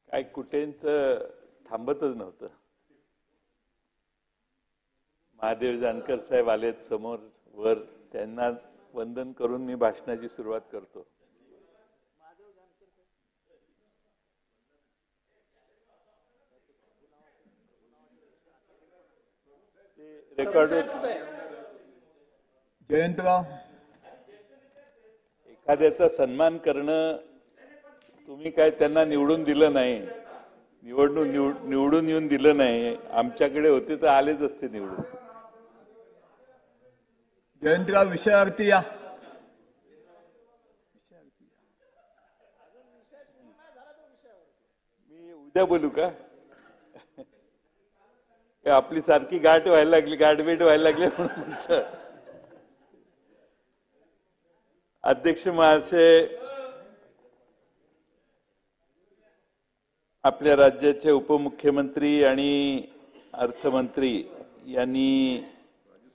काय कुठेच थांबतच नव्हतं. महादेव जानकर साहेब आलेत समोर वर, त्यांना वंदन करून मी भाषणाची सुरुवात करतो. रेकॉर्ड जयंतराव, एखाद्याचा सन्मान करणं, तुम्ही काय त्यांना निवडून दिलं नाही, निवडून येऊन दिलं नाही, आमच्याकडे होते तर आलेच असते निवडून. जयंतराव विषयावरती या. मी उद्या बोलू का? आपली सारखी गाठ व्हायला लागली, गाठभेट व्हायला लागली म्हणून म्हटलं. अध्यक्ष महाशय, आपल्या राज्याचे उपमुख्यमंत्री आणि अर्थमंत्री यांनी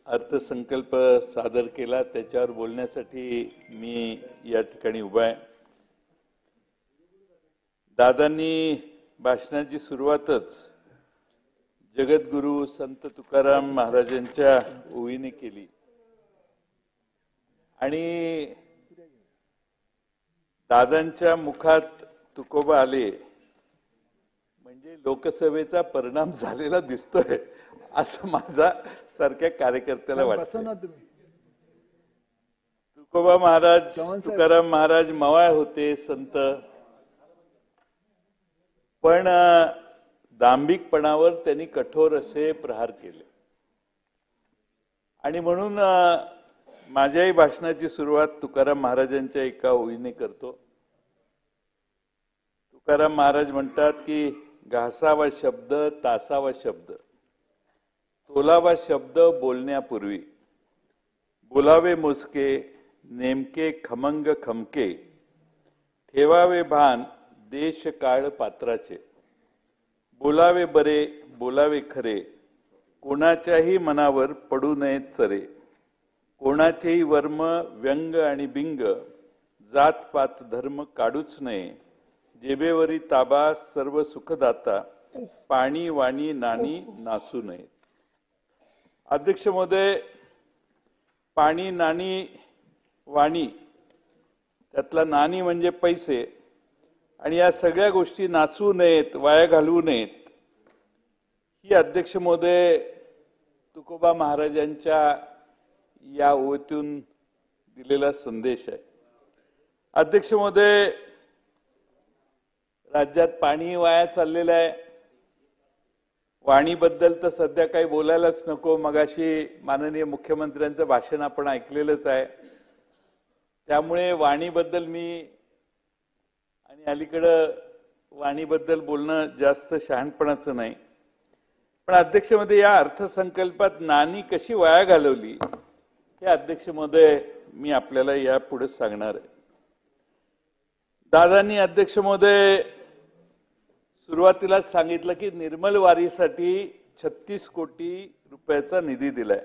अर्थसंकल्प सादर केला, त्याच्यावर बोलण्यासाठी मी या ठिकाणी उभा आहे. दादांनी भाषणाची सुरुवातच जगद्गुरु संत तुकाराम महाराजांच्या ओळीने केली आणि दादांच्या मुखात तुकोबा आले म्हणजे लोकसभेचा परिणाम झालेला दिसतोय असं माझा सारख्या कार्यकर्त्याला वाटतं. तुकोबा महाराज, तुकाराम महाराज मवाळ होते, संत, पण दांभिकपणावर त्यांनी कठोर असे प्रहार केले. आणि म्हणून माझ्याही भाषणाची सुरुवात तुकाराम महाराजांच्या एका ओळीने करतो. तुकाराम महाराज म्हणतात की घासावा शब्द, तासावा शब्द, तोलावा शब्द बोलण्यापूर्वी, बोलावे मोजके, नेमके खमंग खमके, ठेवावे भान देश काळ पात्राचे, बोलावे बरे, बोलावे खरे, कोणाच्याही मनावर पडू नयेत चरे, कोणाचेही वर्म व्यंग आणि बिंग, जात पात धर्म काढूच नये, जेबेवरी ताबा सर्व सुखदाता, पाणी वाणी नाणी नासू नयेत. अध्यक्ष महोदय, पाणी नाणी वाणी, त्यातला नाणी म्हणजे पैसे, आणि या सगळ्या गोष्टी नाचू नयेत, वाया घालवू नयेत, ही अध्यक्ष महोदय तुकोबा महाराजांच्या या ओळीतून दिलेला संदेश आहे. अध्यक्ष महोदय, राज्यात पाणी वाया चाललेलं आहे. वाणीबद्दल तर सध्या काही बोलायलाच नको. मगाशी माननीय मुख्यमंत्र्यांचं भाषण आपण ऐकलेलंच आहे, त्यामुळे वाणीबद्दल मी आणि अलीकडं वाणीबद्दल बोलणं जास्त शहाणपणाचं नाही. पण अध्यक्ष महोदय, या अर्थसंकल्पात नाणी कशी वाया घालवली हे अध्यक्ष महोदय मी आपल्याला यापुढे सांगणार आहे. दादांनी अध्यक्ष महोदय सुरुवातीलाच सांगितलं की निर्मल वारीसाठी 36 कोटी रुपयाचा निधी दिलाय.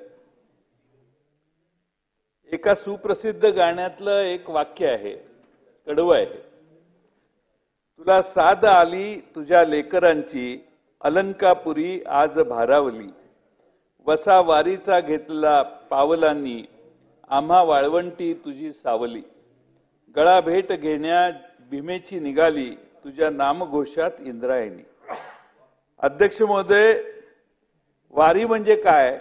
एका सुप्रसिद्ध गाण्यातलं एक वाक्य आहे, कडवं आहे, तुला साध आली तुझ्या लेकरांची, अलंकापुरी आज भारावली, वसा वारीचा घेतला पावलांनी, आम्हा वाळवंटी तुझी सावली, गळा भेट घेण्या भीमेची निघाली, तुझ्या नामघोषात इंद्रायणी. अध्यक्ष महोदय, वारी म्हणजे काय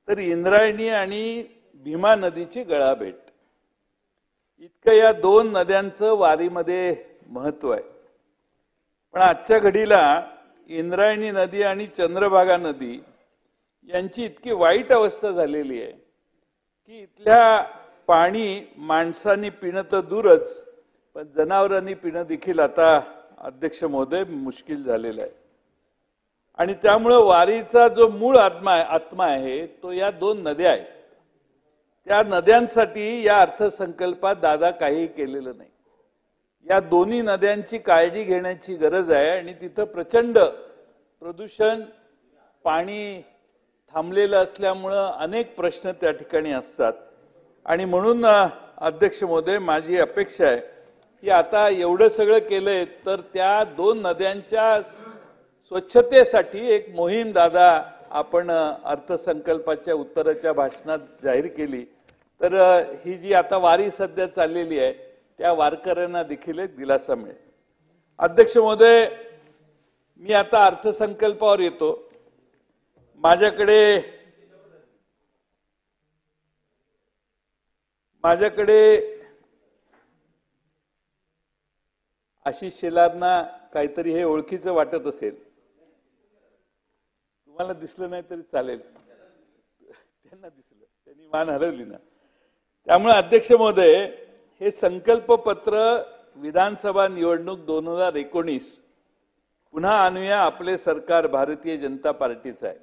तर इंद्रायणी आणि भीमा नदीची गळाभेट, इतकं या दोन नद्यांचं वारीमध्ये महत्व आहे. पण आजच्या घडीला इंद्रायणी नदी आणि चंद्रभागा नदी यांची इतकी वाईट अवस्था झालेली आहे की इथल्या पाणी माणसांनी पिणं तर दूरच, पण जनावरांनी पिणं देखील आता अध्यक्ष महोदय मुश्किल झालेलं आहे. आणि त्यामुळं वारीचा जो मूळ आत्मा आहे तो या दोन नद्या आहेत. त्या नद्यांसाठी या अर्थसंकल्पात दादा काही केलेलं नाही. या दोन्ही नद्यांची काळजी घेण्याची गरज आहे आणि तिथं प्रचंड प्रदूषण, पाणी थांबलेलं असल्यामुळं अनेक प्रश्न त्या ठिकाणी असतात. आणि म्हणून अध्यक्ष महोदय, माझी अपेक्षा आहे की आता एवढं सगळं केलंय तर त्या दोन नद्यांच्या स्वच्छतेसाठी एक मोहीम दादा आपण अर्थसंकल्पाच्या उत्तराच्या भाषणात जाहीर केली, तर ही जी आता वारी सध्या चाललेली आहे त्या वारकऱ्यांना देखील एक दिलासा मिळेल. अध्यक्ष महोदय, मी आता अर्थसंकल्पावर येतो. माझ्याकडे आशिष शेलारना काहीतरी हे ओळखीचं वाटत असेल, तुम्हाला दिसलं नाही तरी चालेल, त्यांना दिसलं, त्यांनी मान हलवली ना. त्यामुळे अध्यक्ष महोदय, हे संकल्प पत्र विधानसभा निवडणूक 2019 पुन्हा आणूया आपले सरकार भारतीय जनता पार्टीचं आहे.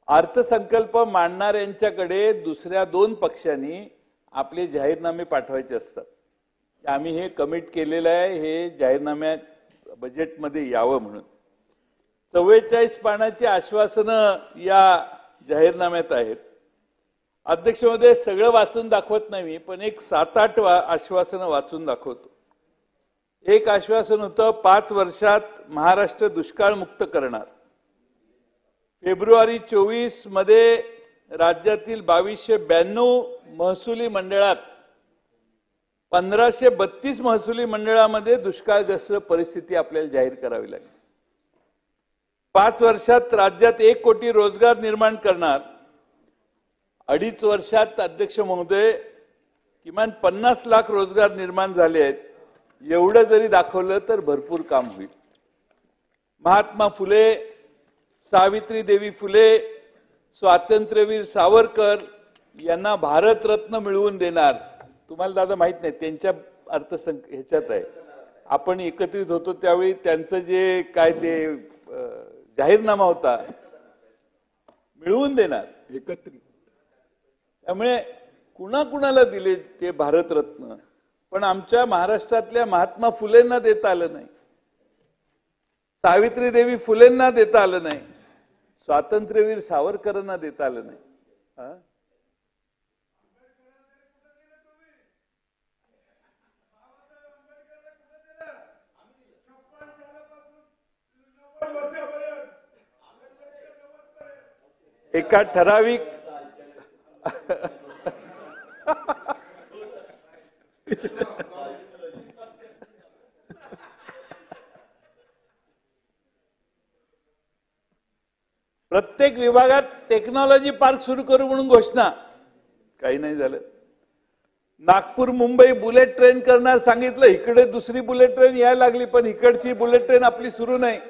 अर्थसंकल्प मांडणाऱ्यांच्याकडे दुसऱ्या दोन पक्षांनी आपले जाहीरनामे पाठवायचे असतात. आम्ही हे कमिट केलेलं आहे, हे जाहीरनाम्यात बजेटमध्ये यावं म्हणून. 44 पानाची आश्वासनं या जाहीरनाम्यात आहेत. अध्यक्ष महोदय, सगळं वाचून दाखवत नाही मी, पण एक 7-8 आश्वासनं वाचून दाखवतो. एक आश्वासन होतं 5 वर्षात महाराष्ट्र दुष्काळ मुक्त करणार. फेब्रुवारी 24 मध्ये राज्यातील 2292 महसुली मंडळात 1532 महसुली मंडळामध्ये दुष्काळग्रस्त परिस्थिती आपल्याला जाहीर करावी लागेल. 5 वर्षात राज्यात 1 कोटी रोजगार निर्माण करणार. 2.5 वर्षात अध्यक्ष महोदय किमान 50 लाख रोजगार निर्माण झाले आहेत. एवढं जरी दाखवलं तर भरपूर काम होईल. महात्मा फुले, सावित्रीदेवी फुले, स्वातंत्र्यवीर सावरकर यांना भारतरत्न मिळवून देणार. तुम्हाला दादा माहित नाही, त्यांच्या ह्याच्यात आहे. आपण एकत्रित होतो त्यावेळी त्यांचं जे काय ते जाहीरनामा होता, मिळवून देणार एकत्रित. त्यामुळे कुणाकुणाला दिले ते भारतरत्न, पण आमच्या महाराष्ट्रातल्या महात्मा फुलेंना देता आलं नाही, सावित्रीदेवी फुलेंना देता आलं नाही, स्वातंत्र्यवीर सावरकरांना देता आलं नाही. एका ठराविक प्रत्येक विभागात टेक्नॉलॉजी पार्क सुरू करू म्हणून घोषणा, काही नाही झालं. नागपूर मुंबई बुलेट ट्रेन करणार सांगितलं, इकडे दुसरी बुलेट ट्रेन यायला लागली, पण इकडची बुलेट ट्रेन आपली सुरू नाही.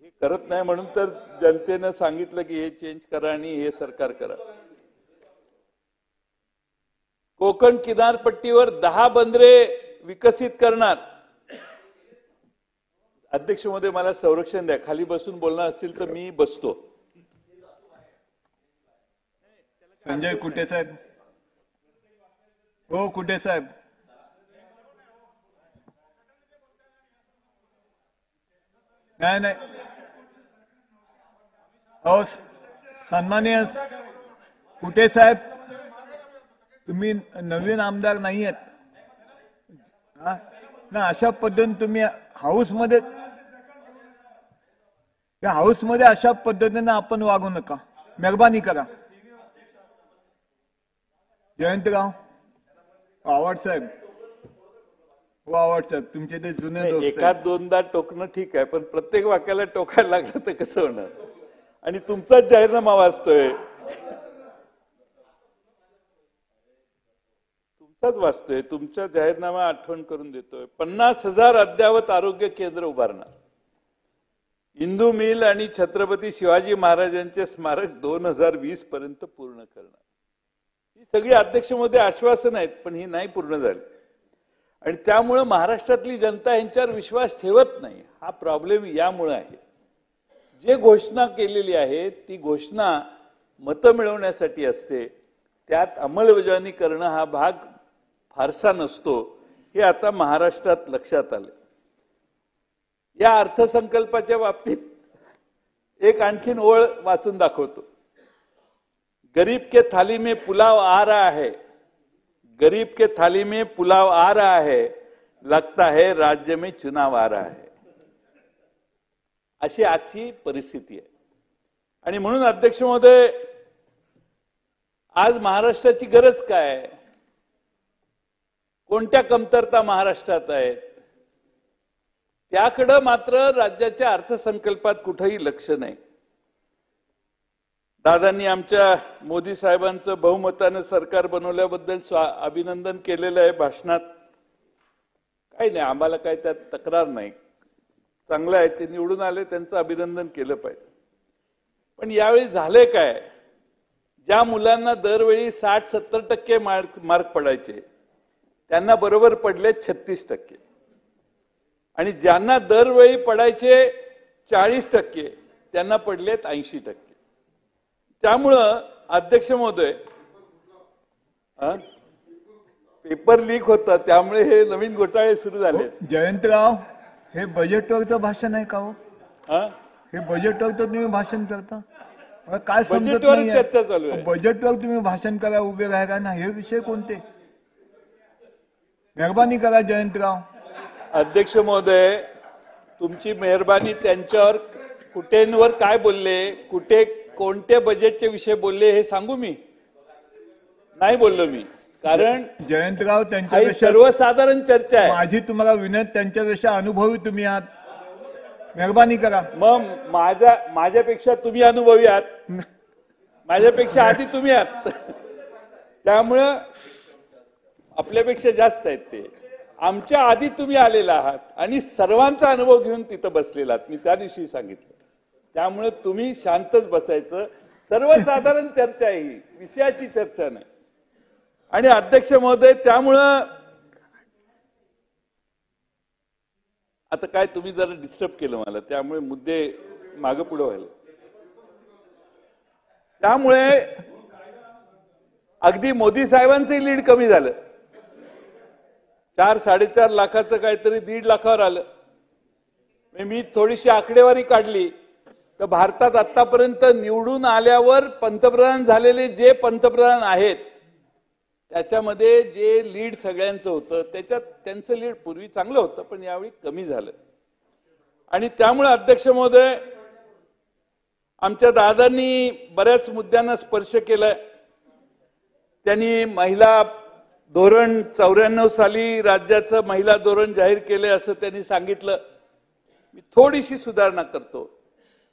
हे करत नाही म्हणून तर जनतेनं सांगितलं की हे चेंज करा आणि हे सरकार करा. कोकण किनारपट्टीवर 10 बंदरे विकसित करणार. अध्यक्ष महोदय, मला संरक्षण द्या, खाली बसून बोलणार असेल तर मी बसतो. संजय कुटे साहेब, हो कुटे साहेब, नाही हो सन्माननीय कुटे साहेब, तुम्ही नवीन आमदार नाही आहेत ना. अशा पद्धतीने तुम्ही हाऊसमध्ये अशा पद्धतीने आपण वागू नका, मेहरबानी करा. जयंतराव आवाड साहेब, हो आवाड साहेब, तुमचे ते जुने दोस्त. एखाद दोनदा टोकणं ठीक आहे, पण प्रत्येक वाक्याला टोकायला लागलं तर कसं होणार. आणि तुमचाच जाहीरनामा वाचतोय, तुमचा जाहीरनामा आठवण करून देतोय. 50,000 अद्ययावत आरोग्य केंद्र उभारणार. इंदू मिल आणि छत्रपती शिवाजी महाराजांचे स्मारक 2020 पर्यंत पूर्ण करणार. ही सगळी अध्यक्ष महोदय आश्वासन आहेत, पण ही नाही पूर्ण झाली. आणि त्यामुळे महाराष्ट्रातली जनता यांच्यावर विश्वास ठेवत नाही. हा प्रॉब्लेम यामुळे आहे. जे घोषणा केलेली आहे ती घोषणा मतं मिळवण्यासाठी असते, त्यात अंमलबजावणी करणं हा भाग फारसा नसतो. हे आता महाराष्ट्रात लक्षात आले. या अर्थसंकल्पाच्या बाबतीत एक आणखीन ओळ वाचून दाखवतो. गरीब के थाली में पुलाव आ रहा है, गरीब के थाली में पुलाव आ रहा है, लगता है राज्य में चुनाव आ रहा है, अशी आजची परिस्थिती आहे. आणि म्हणून अध्यक्ष महोदय, आज महाराष्ट्राची गरज काय आहे, कोणत्या कमतरता महाराष्ट्रात आहेत, त्याकडे मात्र राज्याच्या अर्थसंकल्पात कुठेही लक्ष नाही. दादांनी आमच्या मोदी साहेबांचं बहुमताने सरकार बनवल्याबद्दल अभिनंदन केलेलं आहे भाषणात. काही नाही, आम्हाला काही त्यात तक्रार नाही, चांगलं आहे, ते निवडून आले, त्यांचं अभिनंदन केलं पाहिजे. पण यावेळी झाले काय, ज्या मुलांना दरवेळी 60-70% मार्क पडायचे त्यांना बरोबर पडले 36%, आणि ज्यांना दरवेळी पडायचे 40% त्यांना पडलेत 80%. त्यामुळं अध्यक्ष महोदय, पेपर लीक होता, त्यामुळे हे नवीन घोटाळे सुरू झाले. जयंतराव, हे बजेटवरचं भाषण आहे का हो? हे बजेटवरचं तुम्ही भाषण करता? मला काय समजत नाही. चर्चा चालू आहे. बजेटवर तुम्ही भाषण करा, उभे राहा ना. हे विषय कोणते? मेहरबानी करा जयंतराव. अध्यक्ष महोदय, तुमची मेहरबानी. त्यांच्यावर कुठेंवर काय बोलले, कुठे कोणत्या बजेटचे विषय बोलले हे सांगू? मी नाही बोललो मी, कारण जयंतराव त्यांच्या सर्वसाधारण चर्चा आहे. माझी तुम्हाला विनंती, त्यांच्यापेक्षा अनुभवी तुम्ही आहात, मेहरबानी करा. मग माझ्यापेक्षा तुम्ही अनुभवी आहात, माझ्यापेक्षा आधी तुम्ही आहात, त्यामुळं आपल्यापेक्षा जास्त आहेत ते. आमच्या आधी तुम्ही आलेला आहात आणि सर्वांचा अनुभव घेऊन तिथं बसलेला आहात, मी त्या दिवशी सांगितलं. त्यामुळे तुम्ही शांतच बसायचं. सर्वसाधारण चर्चा आहे ही, विषयाची चर्चा नाही. आणि अध्यक्ष महोदय, त्यामुळं आता काय, तुम्ही जरा डिस्टर्ब केलं मला, त्यामुळे मुद्दे मागे पुढे व्हायला. त्यामुळे अगदी मोदी साहेबांचंही लीड कमी झालं. 4-4.5 लाखाचं काहीतरी 1.5 लाखावर आलं. मी थोडीशी आकडेवारी काढली तर भारतात आतापर्यंत निवडून आल्यावर पंतप्रधान झालेले जे पंतप्रधान आहेत त्याच्यामध्ये जे लीड सगळ्यांचं होतं, त्याच्यात त्यांचं लीड पूर्वी चांगलं होतं, पण यावेळी कमी झालं. आणि त्यामुळे अध्यक्ष महोदय, आमच्या दादांनी बऱ्याच मुद्द्यांना स्पर्श केलाय. त्यांनी महिला धोरण 94 साली राज्याचं महिला धोरण जाहीर केले असं त्यांनी सांगितलं. मी थोडीशी सुधारणा करतो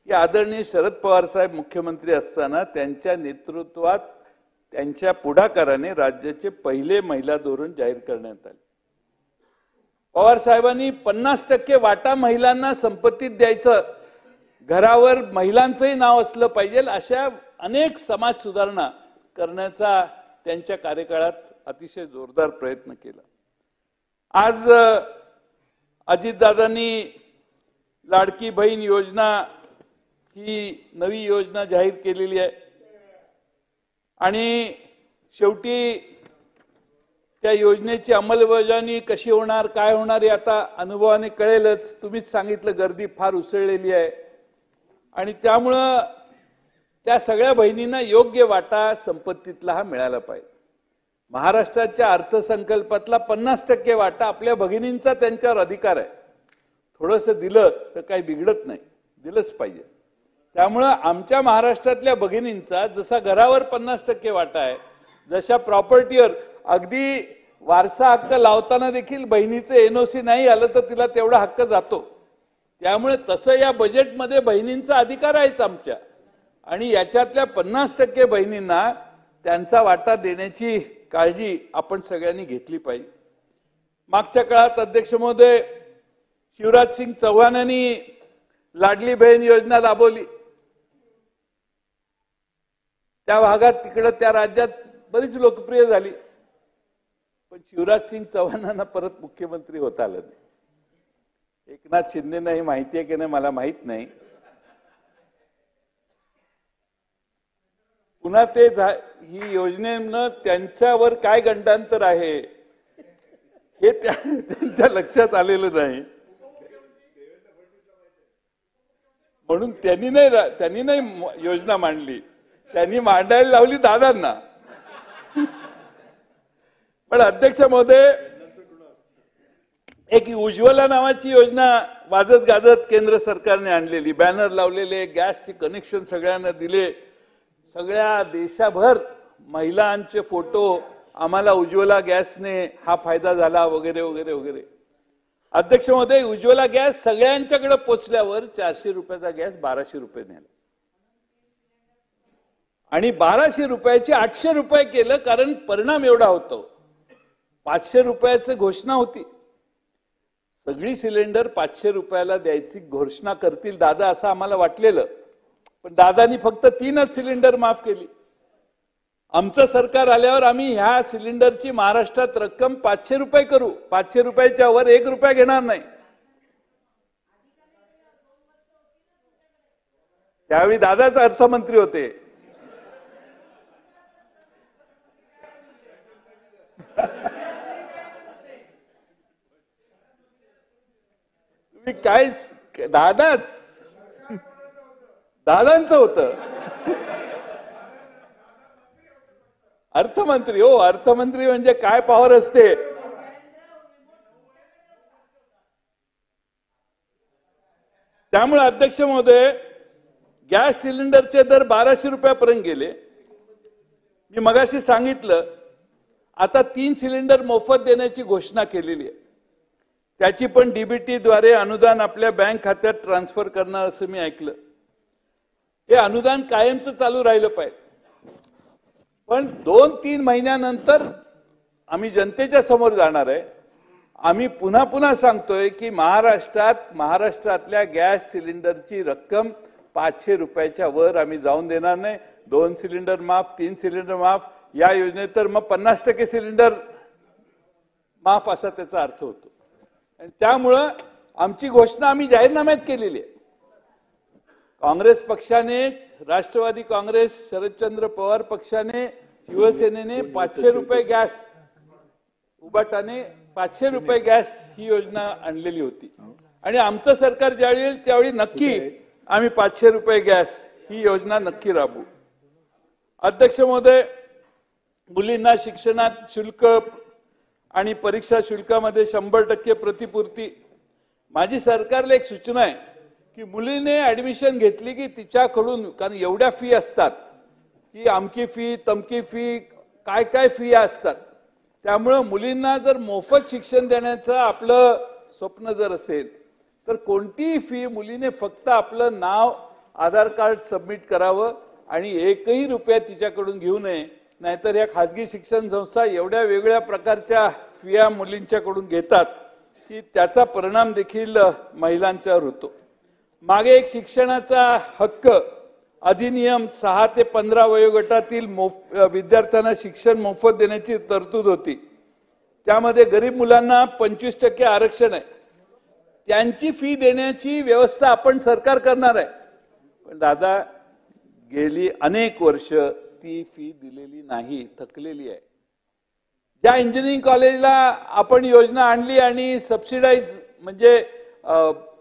की आदरणीय शरद पवार साहेब मुख्यमंत्री असताना त्यांच्या नेतृत्वात, त्यांच्या पुढाकाराने राज्याचे पहिले महिला धोरण जाहीर करण्यात आले. पवार साहेबांनी 50% वाटा महिलांना संपत्तीत द्यायचं, घरावर महिलांचंही नाव असलं पाहिजे, अशा अनेक समाज सुधारणा करण्याचा त्यांच्या कार्यकाळात अतिशय जोरदार प्रयत्न केला. आज अजितदादांनी लाडकी बहीण योजना ही नवी योजना जाहीर केलेली आहे. आणि शेवटी त्या योजनेची अंमलबजावणी कशी होणार, काय होणार हे आता अनुभवाने कळेलच. तुम्हीच सांगितलं, गर्दी फार उसळलेली आहे. आणि त्यामुळं त्या सगळ्या बहिणींना योग्य वाटा संपत्तीतला हा मिळाला पाहिजे. महाराष्ट्राच्या अर्थसंकल्पातला 50% वाटा आपल्या भगिनींचा त्यांच्यावर अधिकार आहे. थोडंसं दिलं तर काही बिघडत नाही, दिलंच पाहिजे. त्यामुळं आमच्या महाराष्ट्रातल्या भगिनींचा जसा घरावर 50% वाटा आहे, जशा प्रॉपर्टीवर, अगदी वारसा हक्क लावताना देखील बहिणीचं NOC नाही आलं तर तिला तेवढा हक्क जातो. त्यामुळे तसं या बजेटमध्ये बहिणींचा अधिकार आहेच आमच्या. आणि याच्यातल्या 50% बहिणींना त्यांचा वाटा देण्याची काळजी आपण सगळ्यांनी घेतली पाहिजे. मागच्या काळात अध्यक्ष महोदय, शिवराज सिंग चौहान यांनी लाडली बहीण योजना राबवली. त्या भागात, तिकडे त्या राज्यात बरीच लोकप्रिय झाली. पण शिवराज सिंग चौहानांना परत मुख्यमंत्री होता आलं नाही. एकनाथ शिंदेना हे माहिती आहे की नाही मला माहित नाही. पुन्हा ते ही योजनेनं त्यांच्यावर काय गंडांतर आहे हे त्यांच्या लक्षात आलेलं नाही. म्हणून त्यांनी नाही योजना मांडली. त्यांनी मांडायला लावली दादांना. पण अध्यक्ष महोदय, एक उज्ज्वला नावाची योजना वाजत गाजत केंद्र सरकारने आणलेली, बॅनर लावलेले, गॅसचे कनेक्शन सगळ्यांना दिले, सगळ्या देशाभर महिलांचे फोटो, आम्हाला उज्ज्वला गॅसने हा फायदा झाला वगैरे वगैरे वगैरे. अध्यक्ष महोदय, उज्ज्वला गॅस सगळ्यांच्याकडे पोचल्यावर 400 रुपयाचा गॅस 1200 रुपये नेला आणि 1200 रुपयाचे 800 रुपये केलं. कारण परिणाम एवढा होतो. 500 रुपयाची घोषणा होती, सगळी सिलेंडर 500 रुपयाला द्यायची घोषणा करतील दादा असं आम्हाला वाटलेलं. पण दादानी फक्त 3च सिलेंडर माफ केली. आमचं सरकार आल्यावर आम्ही ह्या सिलेंडरची महाराष्ट्रात रक्कम 500 रुपये करू, 500 रुपयाच्या वर 1 रुपया घेणार नाही. त्यावेळी दादाच अर्थमंत्री होते. तुम्ही कायच, दादांचं होतं अर्थमंत्री. हो, अर्थमंत्री म्हणजे काय पॉवर असते. त्यामुळे अध्यक्ष महोदय, गॅस सिलेंडरचे दर 1200 रुपयापर्यंत गेले. मी मगाशी सांगितलं, आता 3 सिलेंडर मोफत देण्याची घोषणा केलेली आहे. त्याची पण डीबीटी द्वारे अनुदान आपल्या बँक खात्यात ट्रान्सफर करणार असं मी ऐकलं. हे अनुदान कायमचं चालू राहिलं पाहिजे. पण 2-3 महिन्यानंतर आम्ही जनतेच्या समोर जाणार आहे. आम्ही पुन्हा पुन्हा सांगतोय की महाराष्ट्रातल्या गॅस सिलेंडरची रक्कम 500 रुपयाच्या वर आम्ही जाऊन देणार नाही. 2 सिलेंडर माफ, 3 सिलेंडर माफ, या योजनेत तर मग 50% सिलेंडर माफ असा त्याचा अर्थ होतो. आणि त्यामुळं आमची घोषणा आम्ही जाहीरनाम्यात केलेली आहे. काँग्रेस पक्षाने, राष्ट्रवादी काँग्रेस, शरदचंद्र पवार पक्षाने, शिवसेनेने 500 रुपये गॅस, उबाटाने 500 रुपये गॅस ही योजना आणलेली होती. आणि आमचं सरकार ज्यावेळी येईल त्यावेळी नक्की आम्ही 500 रुपये गॅस ही योजना नक्की राबवू. अध्यक्ष महोदय, मुलींना शिक्षणात शुल्क आणि परीक्षा शुल्कामध्ये 100% प्रतिपूर्ती. माझी सरकारला एक सूचना आहे की मुलीने ऍडमिशन घेतली की तिच्याकडून, कारण एवढ्या फी असतात की अमकी फी, तमकी फी, काय काय फी असतात. त्यामुळे मुलींना जर मोफत शिक्षण देण्याचं आपलं स्वप्न जर असेल तर कोणतीही फी मुलीने फक्त आपलं नाव, आधार कार्ड सबमिट करावं आणि 1ही रुपया तिच्याकडून घेऊ नये. नाहीतर या खाजगी शिक्षण संस्था एवढ्या वेगळ्या प्रकारच्या फिया मुलींच्याकडून घेतात की त्याचा परिणाम देखील महिलांच्यावर होतो. मागे एक शिक्षणाचा हक्क अधिनियम 6 ते 15 वयोगटातील विद्यार्थ्यांना शिक्षण मोफत देण्याची तरतूद होती. त्यामध्ये गरीब मुलांना 25% आरक्षण आहे. त्यांची फी देण्याची व्यवस्था आपण सरकार करणार आहे. पण दादा, गेली अनेक वर्ष ती फी दिलेली नाही, थकलेली आहे. ज्या इंजिनिअरिंग कॉलेजला आपण योजना आणली आणि सबसिडाइज म्हणजे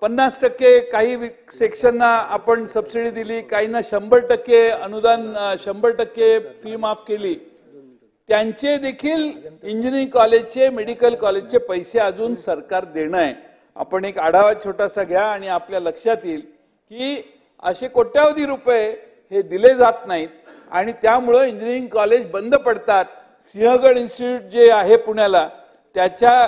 50% काही सेक्शनना आपण सबसिडी दिली, काहींना 100% अनुदान, 100% फी माफ केली, त्यांचे देखील इंजिनिअरिंग कॉलेजचे, मेडिकल कॉलेजचे पैसे अजून सरकार देणं आहे. आपण एक आढावा छोटासा घ्या आणि आपल्या लक्षात येईल की असे कोट्यावधी रुपये हे दिले जात नाहीत आणि त्यामुळे इंजिनिअरिंग कॉलेज बंद पडतात. सिंहगड इन्स्टिट्यूट जे आहे पुण्याला, त्याच्या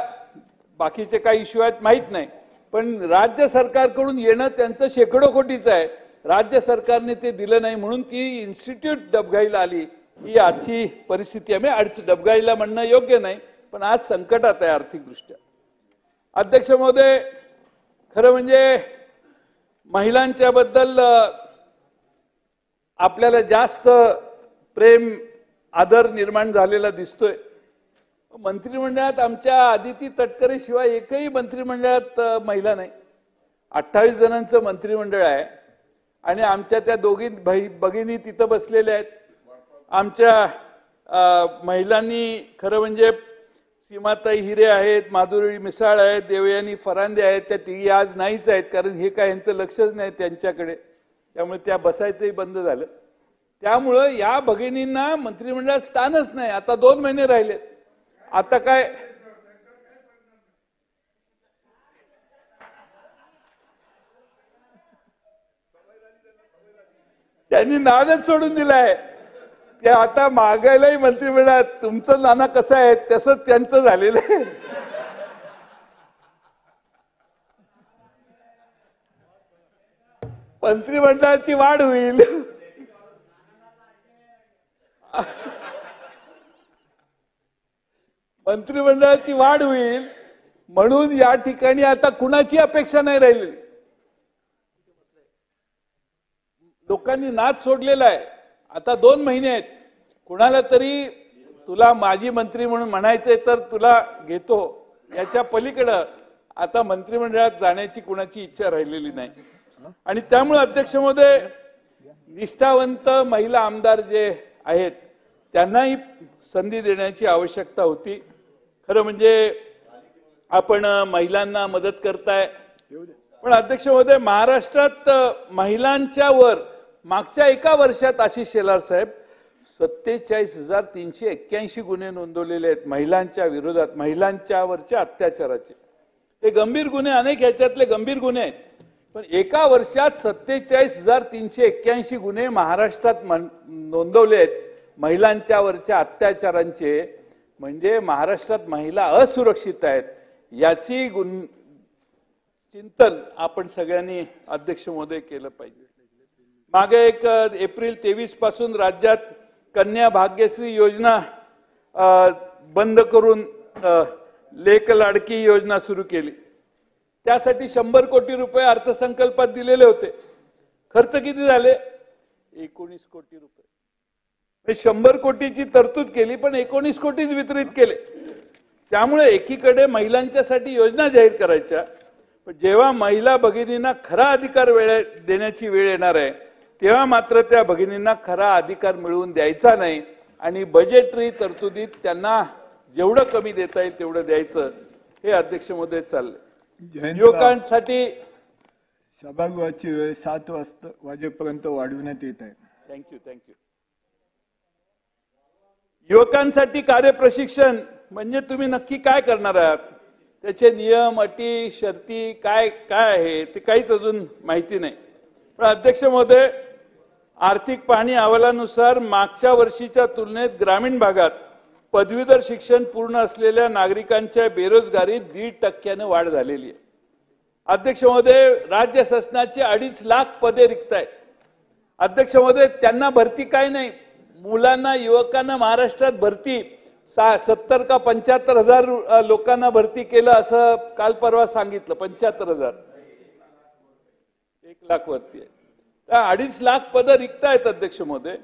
बाकीचे काही इश्यू आहेत माहीत नाही, पण राज्य सरकारकडून येणं त्यांचं शेकडो कोटीचं आहे. राज्य सरकारने ते दिलं नाही म्हणून ती इन्स्टिट्यूट डबघाईला आली. ही आजची परिस्थिती आहे. डबघाईला म्हणणं योग्य नाही, पण आज संकटात आहे आर्थिकदृष्ट्या. अध्यक्ष महोदय, खरं म्हणजे महिलांच्या बद्दल आपल्याला जास्त प्रेम, आदर निर्माण झालेला दिसतोय. मंत्रिमंडळात आमच्या आदिती तटकरे शिवाय एकही मंत्रिमंडळात महिला नाही. 28 जणांचं मंत्रिमंडळ आहे आणि आमच्या त्या दोघी भगिनी तिथं बसलेल्या आहेत. आमच्या महिलांनी खरं म्हणजे सीमाताई हिरे आहेत, माधुरी मिसाळ आहेत, देवयानी फरांदे आहेत. त्या तिघी आज नाहीच आहेत कारण हे काय यांचं लक्षच नाही त्यांच्याकडे, त्यामुळे त्या बसायचंही बंद झालं. त्यामुळं या भगिनींना मंत्रिमंडळात स्थानच नाही. आता 2 महिने राहिलेत. आता काय त्यांनी नादच सोडून दिलाय की आता मागायलाही मंत्रिमंडळात. तुमचं नाना कसं आहे तसंच त्यांचं झालेलं आहे. मंत्रिमंडळाची वाढ होईल. मंत्रिमंडळाची वाढ होईल म्हणून या ठिकाणी आता कुणाची अपेक्षा नाही राहिली. लोकांनी नाद सोडलेला आहे. आता 2 महिने आहेत. कुणाला तरी तुला माजी मंत्री म्हणून म्हणायचंय तर तुला घेतो, याच्या पलीकडं आता मंत्रिमंडळात जाण्याची कुणाची इच्छा राहिलेली नाही. आणि त्यामुळे अध्यक्ष महोदय, निष्ठावंत महिला आमदार जे आहेत त्यांनाही संधी देण्याची आवश्यकता होती. खरं म्हणजे आपण महिलांना मदत करताय, पण अध्यक्ष महोदय महाराष्ट्रात महिलांच्या वर मागच्या एका वर्षात आशिष शेलार साहेब 47,381 गुन्हे नोंदवलेले आहेत महिलांच्या विरोधात, महिलांच्यावरच्या अत्याचाराचे. हे गंभीर गुन्हे, अनेक ह्याच्यातले गंभीर गुन्हे आहेत, पण एका वर्षात 47,381 गुन्हे महाराष्ट्रात नोंदवले आहेत महिलांच्यावरच्या अत्याचारांचे. म्हणजे महाराष्ट्रात महिला असुरक्षित आहेत याची चिंतन आपण सगळ्यांनी अध्यक्ष महोदय केलं पाहिजे. मागे एक एप्रिल 23 पासून राज्यात कन्या भाग्यश्री योजना बंद करून लेक लाडकी योजना सुरू केली. त्यासाठी 100 कोटी रुपये अर्थसंकल्पात दिलेले होते. खर्च किती झाले? 19 कोटी रुपये. 100 कोटीची तरतूद केली पण 19 कोटीच वितरित केले. त्यामुळे एकीकडे महिलांच्यासाठी योजना जाहीर करायच्या, पण जेव्हा महिला भगिनींना खरा अधिकार देण्याची वेळ येणार आहे तेव्हा मात्र त्या भगिनींना खरा अधिकार मिळवून द्यायचा नाही आणि बजेटरी तरतुदीत त्यांना जेवढं कमी देता येईल तेवढं द्यायचं, हे अध्यक्ष महोदय चाललंय. युवकांसाठी सभागृहाची वेळ 7 वाजेपर्यंत वाढवण्यात येत आहे. थँक्यू. युवकांसाठी कार्यप्रशिक्षण म्हणजे तुम्ही नक्की काय करणार आहात, त्याचे नियम, अटी, शर्ती काय काय आहे ते काहीच अजून माहिती नाही. पण अध्यक्ष महोदय, आर्थिक पाहणी अहवालानुसार मागच्या वर्षीच्या तुलनेत ग्रामीण भागात पदवीधर शिक्षण पूर्ण असलेल्या नागरिकांच्या बेरोजगारीत 1.5% वाढ झालेली आहे. अध्यक्ष महोदय, राज्य शासनाचे 2.5 लाख पदे रिक्त आहेत. अध्यक्ष महोदय, त्यांना भरती काय नाही. मुलांना, युवकांना महाराष्ट्रात भरती 70 का 75 हजार लोकांना भरती केलं असं काल परवा सांगितलं. 75 हजार, 1 लाख वरती आहे. 2.5 लाख पदं रिक्त आहेत अध्यक्ष महोदय.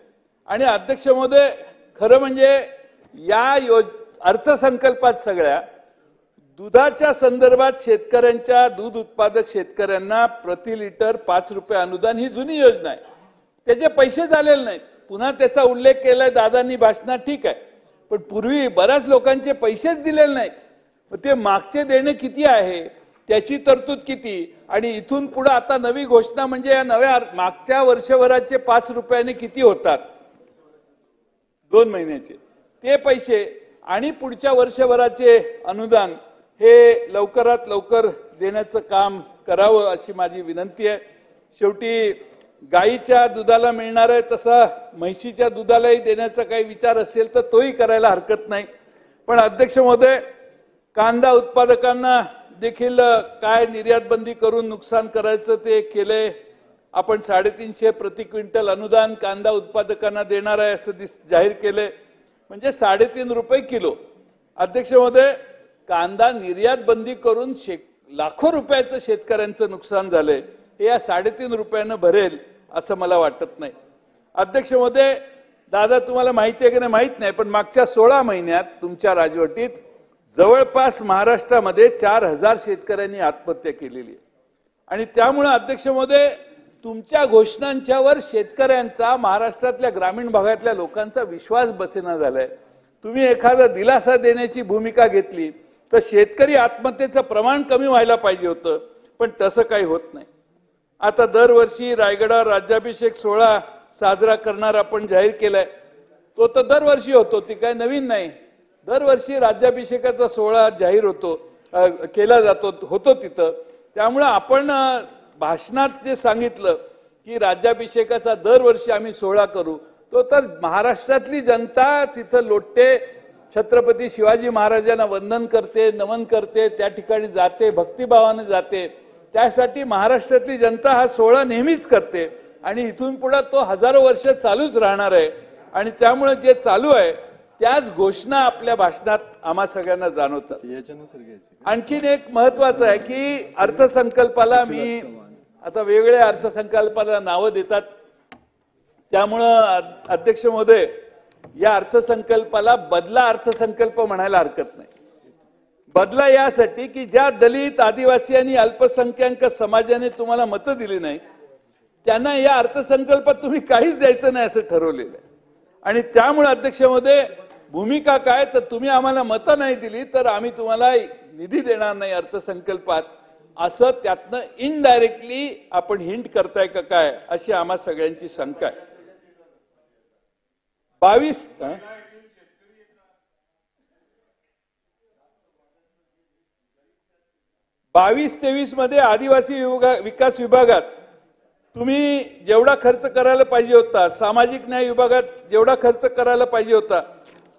आणि अध्यक्ष महोदय, खरं म्हणजे या अर्थसंकल्पात सगळ्या दुधाच्या संदर्भात शेतकऱ्यांच्या, दूध उत्पादक शेतकऱ्यांना प्रति लिटर 5 रुपये अनुदान ही जुनी योजना आहे. त्याचे पैसे झालेले नाहीत. पुन्हा त्याचा उल्लेख केलाय दादांनी भाषणात, ठीक आहे, पण पूर्वी बऱ्याच लोकांचे पैसेच दिलेले नाहीत. ते मागचे देणे किती आहे, त्याची तरतूद किती, आणि इथून पुढे आता नवी घोषणा म्हणजे या नव्या मागच्या वर्षभराचे 5 रुपयाने किती होतात 2 महिन्याचे ते पैसे, आणि पुढच्या वर्षभराचे अनुदान हे लवकरात लवकर देण्याचं काम करावं अशी माझी विनंती आहे. शेवटी गाईच्या दुधाला मिळणार आहे तसा म्हैशीच्या दुधालाही देण्याचा काही विचार असेल तर तोही करायला हरकत नाही. पण अध्यक्ष महोदय, कांदा उत्पादकांना देखील काय निर्यात बंदी करून नुकसान करायचं ते केलंय. आपण 350 प्रति क्विंटल अनुदान कांदा उत्पादकांना देणार आहे असं जाहीर केलंय, म्हणजे 3.5 रुपये किलो. अध्यक्ष महोदय, कांदा निर्यात बंदी करून लाखो रुपयाचं शेतकऱ्यांचं नुकसान झालंय, हे या 3.5 रुपयानं भरेल असं मला वाटत नाही. अध्यक्ष महोदय, दादा तुम्हाला माहिती आहे की नाही माहित नाही, पण मागच्या 16 महिन्यात तुमच्या राजवटीत जवळपास महाराष्ट्रामध्ये 4000 शेतकऱ्यांनी आत्महत्या केलेली आहे. आणि त्यामुळे अध्यक्ष महोदय, तुमच्या घोषणांच्यावर शेतकऱ्यांचा, महाराष्ट्रातल्या ग्रामीण भागातल्या लोकांचा विश्वास बसेना झालाय. तुम्ही एखादा दिलासा देण्याची भूमिका घेतली तर शेतकरी आत्महत्येचं प्रमाण कमी व्हायला पाहिजे होतं, पण तसं काही होत नाही. आता दरवर्षी रायगडावर राज्याभिषेक सोहळा साजरा करणार आपण जाहीर केलाय. तो तर दरवर्षी होतो, ती काय नवीन नाही. दरवर्षी राज्याभिषेकाचा सोहळा जाहीर होतो, केला होतो तिथं. त्यामुळे आपण भाषणात जे सांगितलं की राज्याभिषेकाचा दरवर्षी आम्ही सोहळा करू, तो तर महाराष्ट्रातली जनता तिथं लोटते, छत्रपती शिवाजी महाराजांना वंदन करते, नमन करते, त्या ठिकाणी जाते, भक्तिभावाने जाते. त्यासाठी महाराष्ट्रातली जनता हा सोहळा नेहमीच करते आणि इथून पुढे तो हजारो वर्ष चालूच राहणार आहे. आणि त्यामुळे जे चालू आहे त्याच घोषणा आपल्या भाषणात आम्हा सगळ्यांना जाणवतात. आणखीन एक महत्वाचं आहे की अर्थसंकल्पाला मी आता वेगवेगळ्या अर्थसंकल्पाला नावं देतात, त्यामुळं अध्यक्ष महोदय या अर्थसंकल्पाला बदला अर्थसंकल्प म्हणायला हरकत नाही. बदला यासाठी की ज्या दलित, आदिवासी आणि अल्पसंख्याक समाजाने तुम्हाला मतं दिली नाही त्यांना या अर्थसंकल्पात तुम्ही काहीच द्यायचं नाही असं ठरवलेलं आहे. आणि त्यामुळे अध्यक्ष महोदय भूमिका काय, तर तुम्ही आम्हाला मतं नाही दिली तर आम्ही तुम्हाला निधी देणार नाही अर्थसंकल्पात, असं त्यातनं इनडायरेक्टली आपण हिंट करताय का काय अशी आम्हा सगळ्यांची शंका आहे. 22-23 मध्ये आदिवासी विकास विभागात तुम्ही जेवढा खर्च करायला पाहिजे होता, सामाजिक न्याय विभागात जेवढा खर्च करायला पाहिजे होता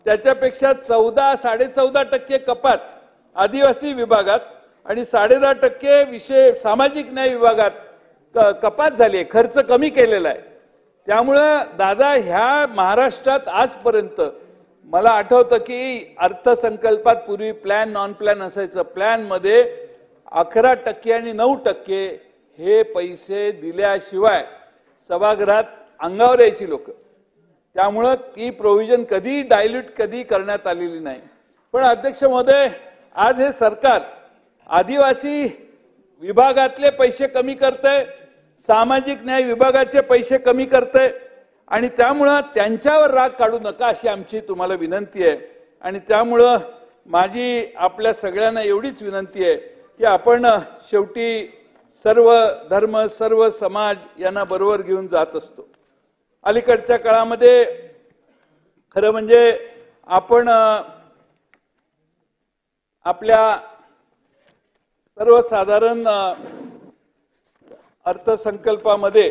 त्याच्यापेक्षा 14-14.5% कपात आदिवासी विभागात आणि 10.5% विषय सामाजिक न्याय विभागात कपात झाली आहे, खर्च कमी केलेला आहे. त्यामुळं दादा ह्या महाराष्ट्रात आजपर्यंत मला आठवतं की अर्थसंकल्पात पूर्वी प्लॅन नॉन प्लॅन असायचं. प्लॅन मध्ये 11% आणि 9% हे पैसे दिल्याशिवाय सभागृहात अंगावर यायची लोक. त्यामुळं ती प्रोव्हिजन कधी डायल्यूट कधी करण्यात आलेली नाही. पण अध्यक्ष महोदय आज हे सरकार आदिवासी विभागातले पैसे कमी करतंय, सामाजिक न्याय विभागाचे पैसे कमी करतंय आणि त्यामुळं त्यांच्यावर राग काढू नका अशी आमची तुम्हाला विनंती आहे. आणि त्यामुळं माझी आपल्या सगळ्यांना एवढीच विनंती आहे की आपण शेवटी सर्व धर्म सर्व समाज यांना बरोबर घेऊन जात असतो. अलीकडच्या काळामध्ये खरं म्हणजे आपण आपल्या सर्वसाधारण अर्थसंकल्पामध्ये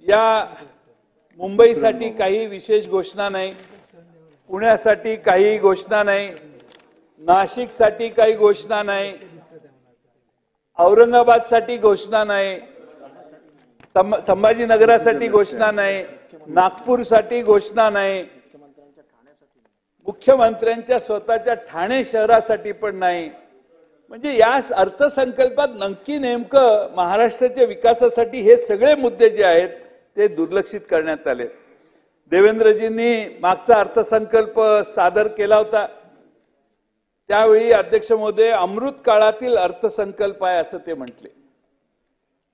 या मुंबईसाठी काही विशेष घोषणा नाही, पुण्यासाठी काही घोषणा नाही, नाशिकसाठी काही घोषणा नाही, औरंगाबादसाठी घोषणा नाही, संभाजीनगरासाठी घोषणा नाही, नागपूरसाठी घोषणा नाही, मुख्यमंत्र्यांच्या स्वतःच्या ठाणे शहरासाठी पण नाही. म्हणजे या अर्थसंकल्पात नक्की नेमकं महाराष्ट्राच्या विकासासाठी हे सगळे मुद्दे जे आहेत ते दुर्लक्षित करण्यात आले. देवेंद्रजींनी मागचा अर्थसंकल्प सादर केला होता त्यावेळी अध्यक्ष महोदय अमृत काळातील अर्थसंकल्प आहे असं ते म्हटले.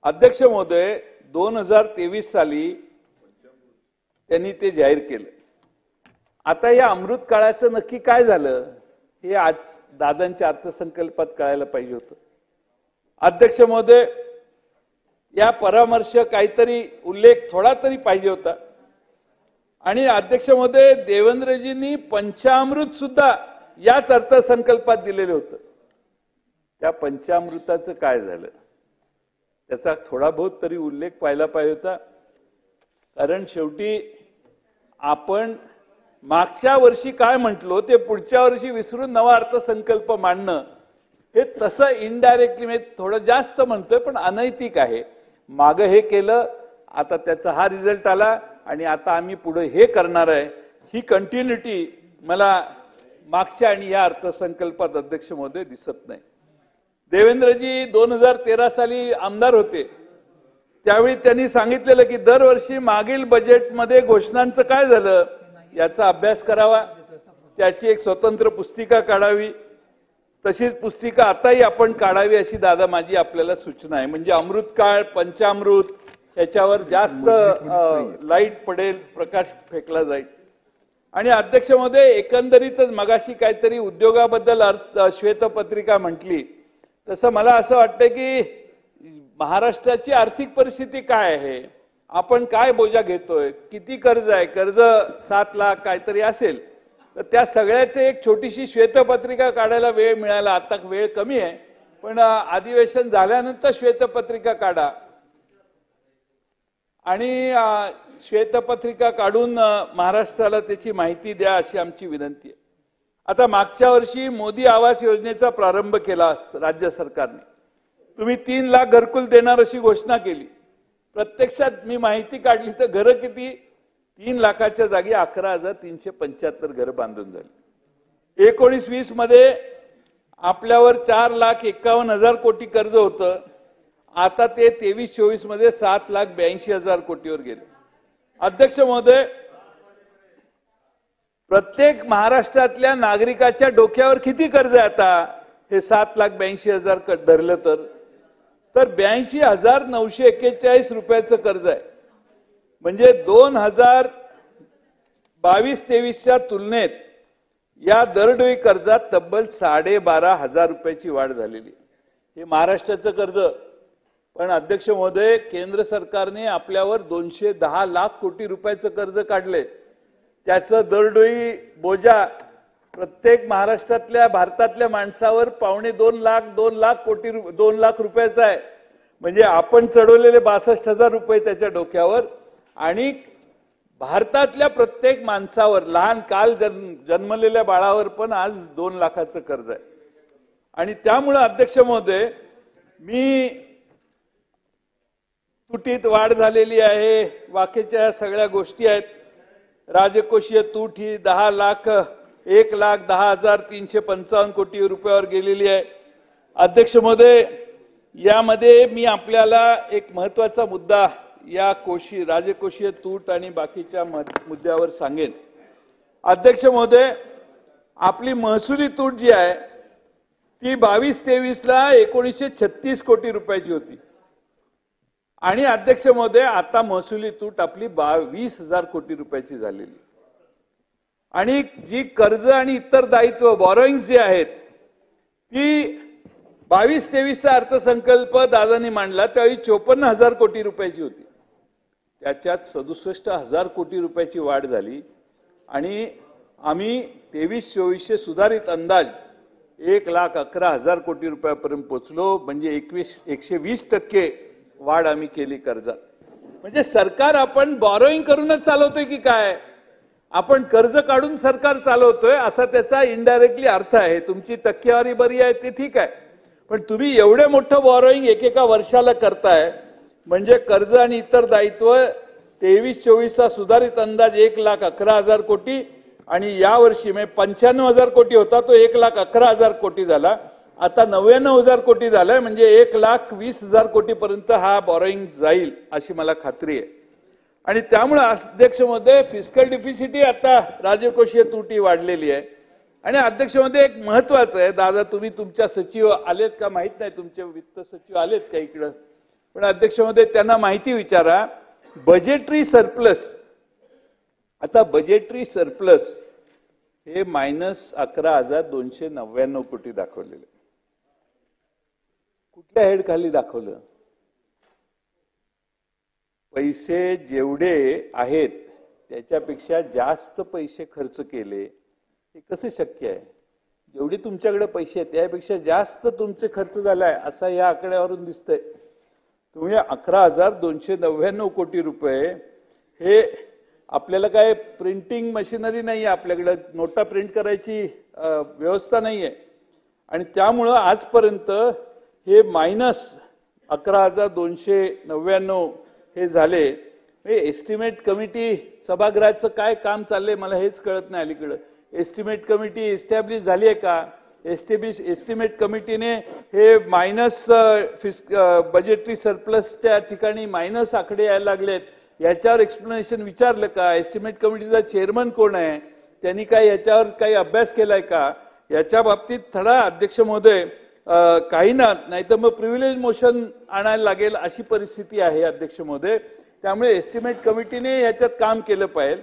अध्यक्ष महोदय 2023 साली त्यांनी ते जाहीर केलं. आता या अमृत काळाचं नक्की काय झालं हे आज दादांच्या अर्थसंकल्पात कळायला पाहिजे होतं. अध्यक्ष महोदय या परामर्श काहीतरी उल्लेख थोडा तरी पाहिजे होता. आणि अध्यक्ष महोदय देवेंद्रजींनी पंचामृत सुद्धा याच अर्थसंकल्पात दिलेलं होतं. त्या पंचामृताचं काय झालं त्याचा थोडा बहुत तरी उल्लेख पाहायला पाहिजे होता. कारण शेवटी आपण मागच्या वर्षी काय म्हटलो ते पुढच्या वर्षी विसरून नवा अर्थसंकल्प मांडणं हे तसं इनडायरेक्टली म्हणजे थोडं जास्त म्हणतोय पण अनैतिक आहे. मागं हे केलं, आता त्याचा हा रिझल्ट आला आणि आता आम्ही पुढे हे करणार आहे. ही कंटिन्युटी मला मागच्या आणि या अर्थसंकल्पात अध्यक्ष महोदय दिसत नाही. देवेंद्रजी 2013 साली आमदार होते त्यावेळी त्यांनी सांगितलेलं की दरवर्षी मागील बजेटमध्ये घोषणांचं काय झालं याचा अभ्यास करावा, त्याची एक स्वतंत्र पुस्तिका काढावी. तशीच पुस्तिका आताही आपण काढावी अशी दादा माझी आपल्याला सूचना आहे. म्हणजे अमृतकाळ पंचामृत याच्यावर जास्त लाईट पडेल, प्रकाश फेकला जाईल. आणि अध्यक्ष महोदय एकंदरीतच मगाशी काहीतरी उद्योगाबद्दल श्वेतपत्रिका म्हटली तसं मला असं वाटतं की महाराष्ट्राची आर्थिक परिस्थिती काय आहे, आपण काय बोजा घेतोय, किती कर्ज आहे, कर्ज 7 लाख काहीतरी असेल, तर त्या सगळ्याचे एक छोटीशी श्वेतपत्रिका काढायला वेळ मिळाला. आता वेळ कमी आहे, पण अधिवेशन झाल्यानंतर श्वेतपत्रिका काढा आणि श्वेतपत्रिका काढून महाराष्ट्राला त्याची माहिती द्या, अशी आमची विनंती आहे. आता मागच्या वर्षी मोदी आवास योजनेचा प्रारंभ केला राज्य सरकारने. तुम्ही 3 लाख घरकुल देणार अशी घोषणा केली. प्रत्यक्षात मी माहिती काढली तर घरं किती, 3 लाखाच्या जागी 11,375 घरं बांधून झाली. 19-20 मध्ये आपल्यावर 4,51,000 कोटी कर्ज होतं. आता ते 23-24 मध्ये 7,82,000 कोटीवर गेले. अध्यक्ष महोदय, प्रत्येक महाराष्ट्रातल्या नागरिकाच्या डोक्यावर किती कर्ज आहे आता? हे 7,82,000 धरलं तर 82,941 रुपयाचं कर्ज आहे. म्हणजे 2022-23च्या तुलनेत या दरडोई कर्जात तब्बल 12,500 रुपयाची वाढ झालेली. हे महाराष्ट्राचं कर्ज. पण अध्यक्ष महोदय, केंद्र सरकारने आपल्यावर 210 लाख कोटी रुपयाचं कर्ज काढले. त्याचं दरडोई बोजा प्रत्येक महाराष्ट्रातल्या भारतातल्या माणसावर 2 लाख रुपयाचा आहे. म्हणजे आपण चढवलेले 62,000 रुपये त्याच्या डोक्यावर, आणि भारतातल्या प्रत्येक माणसावर, लहान काल जन्मलेल्या बाळावर पण आज 2 लाखाचं कर्ज आहे. आणि त्यामुळे अध्यक्ष महोदय, मी तुटीत वाढ झालेली आहे, बाकीच्या सगळ्या गोष्टी आहेत. राजकोषीय तूट ही 1,10,355 कोटी रुपयावर गेलेली आहे. अध्यक्ष महोदय, यामध्ये मी आपल्याला एक महत्वाचा मुद्दा या राजकोषीय तूट आणि बाकीच्या मुद्द्यावर सांगेन. अध्यक्ष महोदय, आपली महसुली तूट जी आहे ती 22-23ला 1936 कोटी रुपयाची होती. आणि अध्यक्ष महोदय, आता महसुली तूट आपली 22,000 कोटी रुपयाची झालेली. आणि जी कर्ज आणि इतर दायित्व बॉरोइंग्स जे आहेत ती 22-23चा अर्थसंकल्प दादांनी मांडला त्यावेळी 54,000 कोटी रुपयाची होती. त्याच्यात 67,000 कोटी रुपयाची वाढ झाली. आणि आम्ही 23-24चे सुधारित अंदाज 1,11,000 कोटी रुपयापर्यंत पोहोचलो. म्हणजे 120% वाढ आम्ही केली कर्जात. म्हणजे सरकार आपण बॉरोइंग करूनच चालवतोय की काय? आपण कर्ज काढून सरकार चालवतोय असा त्याचा इनडायरेक्टली अर्थ आहे. तुमची टक्केवारी बरी आहे ते ठीक आहे, पण तुम्ही एवढे मोठं बॉरोइंग एकेका वर्षाला करताय. म्हणजे कर्ज आणि इतर दायित्व 23-24चा सुधारित अंदाज 1,11,000 कोटी, आणि या वर्षी 95,000 कोटी होता तो 1,11,000 कोटी झाला. आता 99,000 कोटी झालाय. म्हणजे 1,20,000 कोटी पर्यंत हा बॉरोइंग जाईल अशी मला खात्री आहे. आणि त्यामुळे अध्यक्ष महोदय, फिस्कल डिफिसिटी आता राजकोषीय तुटी वाढलेली आहे. आणि अध्यक्ष महोदय, एक महत्वाचं आहे, दादा तुम्ही तुमच्या सचिव आलेत का माहित नाही, तुमचे वित्त सचिव आलेत का इकडं, पण अध्यक्ष महोदय त्यांना माहिती विचारा. बजेटरी सरप्लस, आता बजेटरी सरप्लस हे -11,299 कोटी दाखवलेले. कुठल्या हेड खाली दाखवलं? पैसे जेवढे आहेत त्याच्यापेक्षा जास्त पैसे खर्च केले, हे कसं शक्य आहे? जेवढे तुमच्याकडे पैसे आहेत त्यापेक्षा जास्त तुमचे खर्च झालाय असं या आकड्यावरून दिसतंय. तुम्ही 11,299 कोटी रुपये, हे आपल्याला काय प्रिंटिंग मशिनरी नाही आहे, आपल्याकडे नोटा प्रिंट करायची व्यवस्था नाही आहे. आणि त्यामुळं आजपर्यंत हे -11,299 हे झाले. हे एस्टिमेट कमिटी सभागृहाचं काय काम चाललंय मला हेच कळत नाही. अलीकडं एस्टिमेट कमिटी एस्टॅब्लिश झाली आहे का? एस्टिमेट कमिटीने हे मायनस बजेटरी सरप्लसच्या ठिकाणी मायनस आकडे यायला लागलेत, याच्यावर एक्सप्लेनेशन विचारलं का? एस्टिमेट कमिटीचा चेअरमन कोण आहे, त्यांनी काय याच्यावर काही अभ्यास केलाय का? याच्या बाबतीत थोडा अध्यक्ष महोदय काही नाही तर मग प्रिव्हिलेज मोशन आणायला लागेल अशी परिस्थिती आहे अध्यक्ष महोदय. त्यामुळे एस्टिमेट कमिटीने याच्यात काम केलं पाहिजे.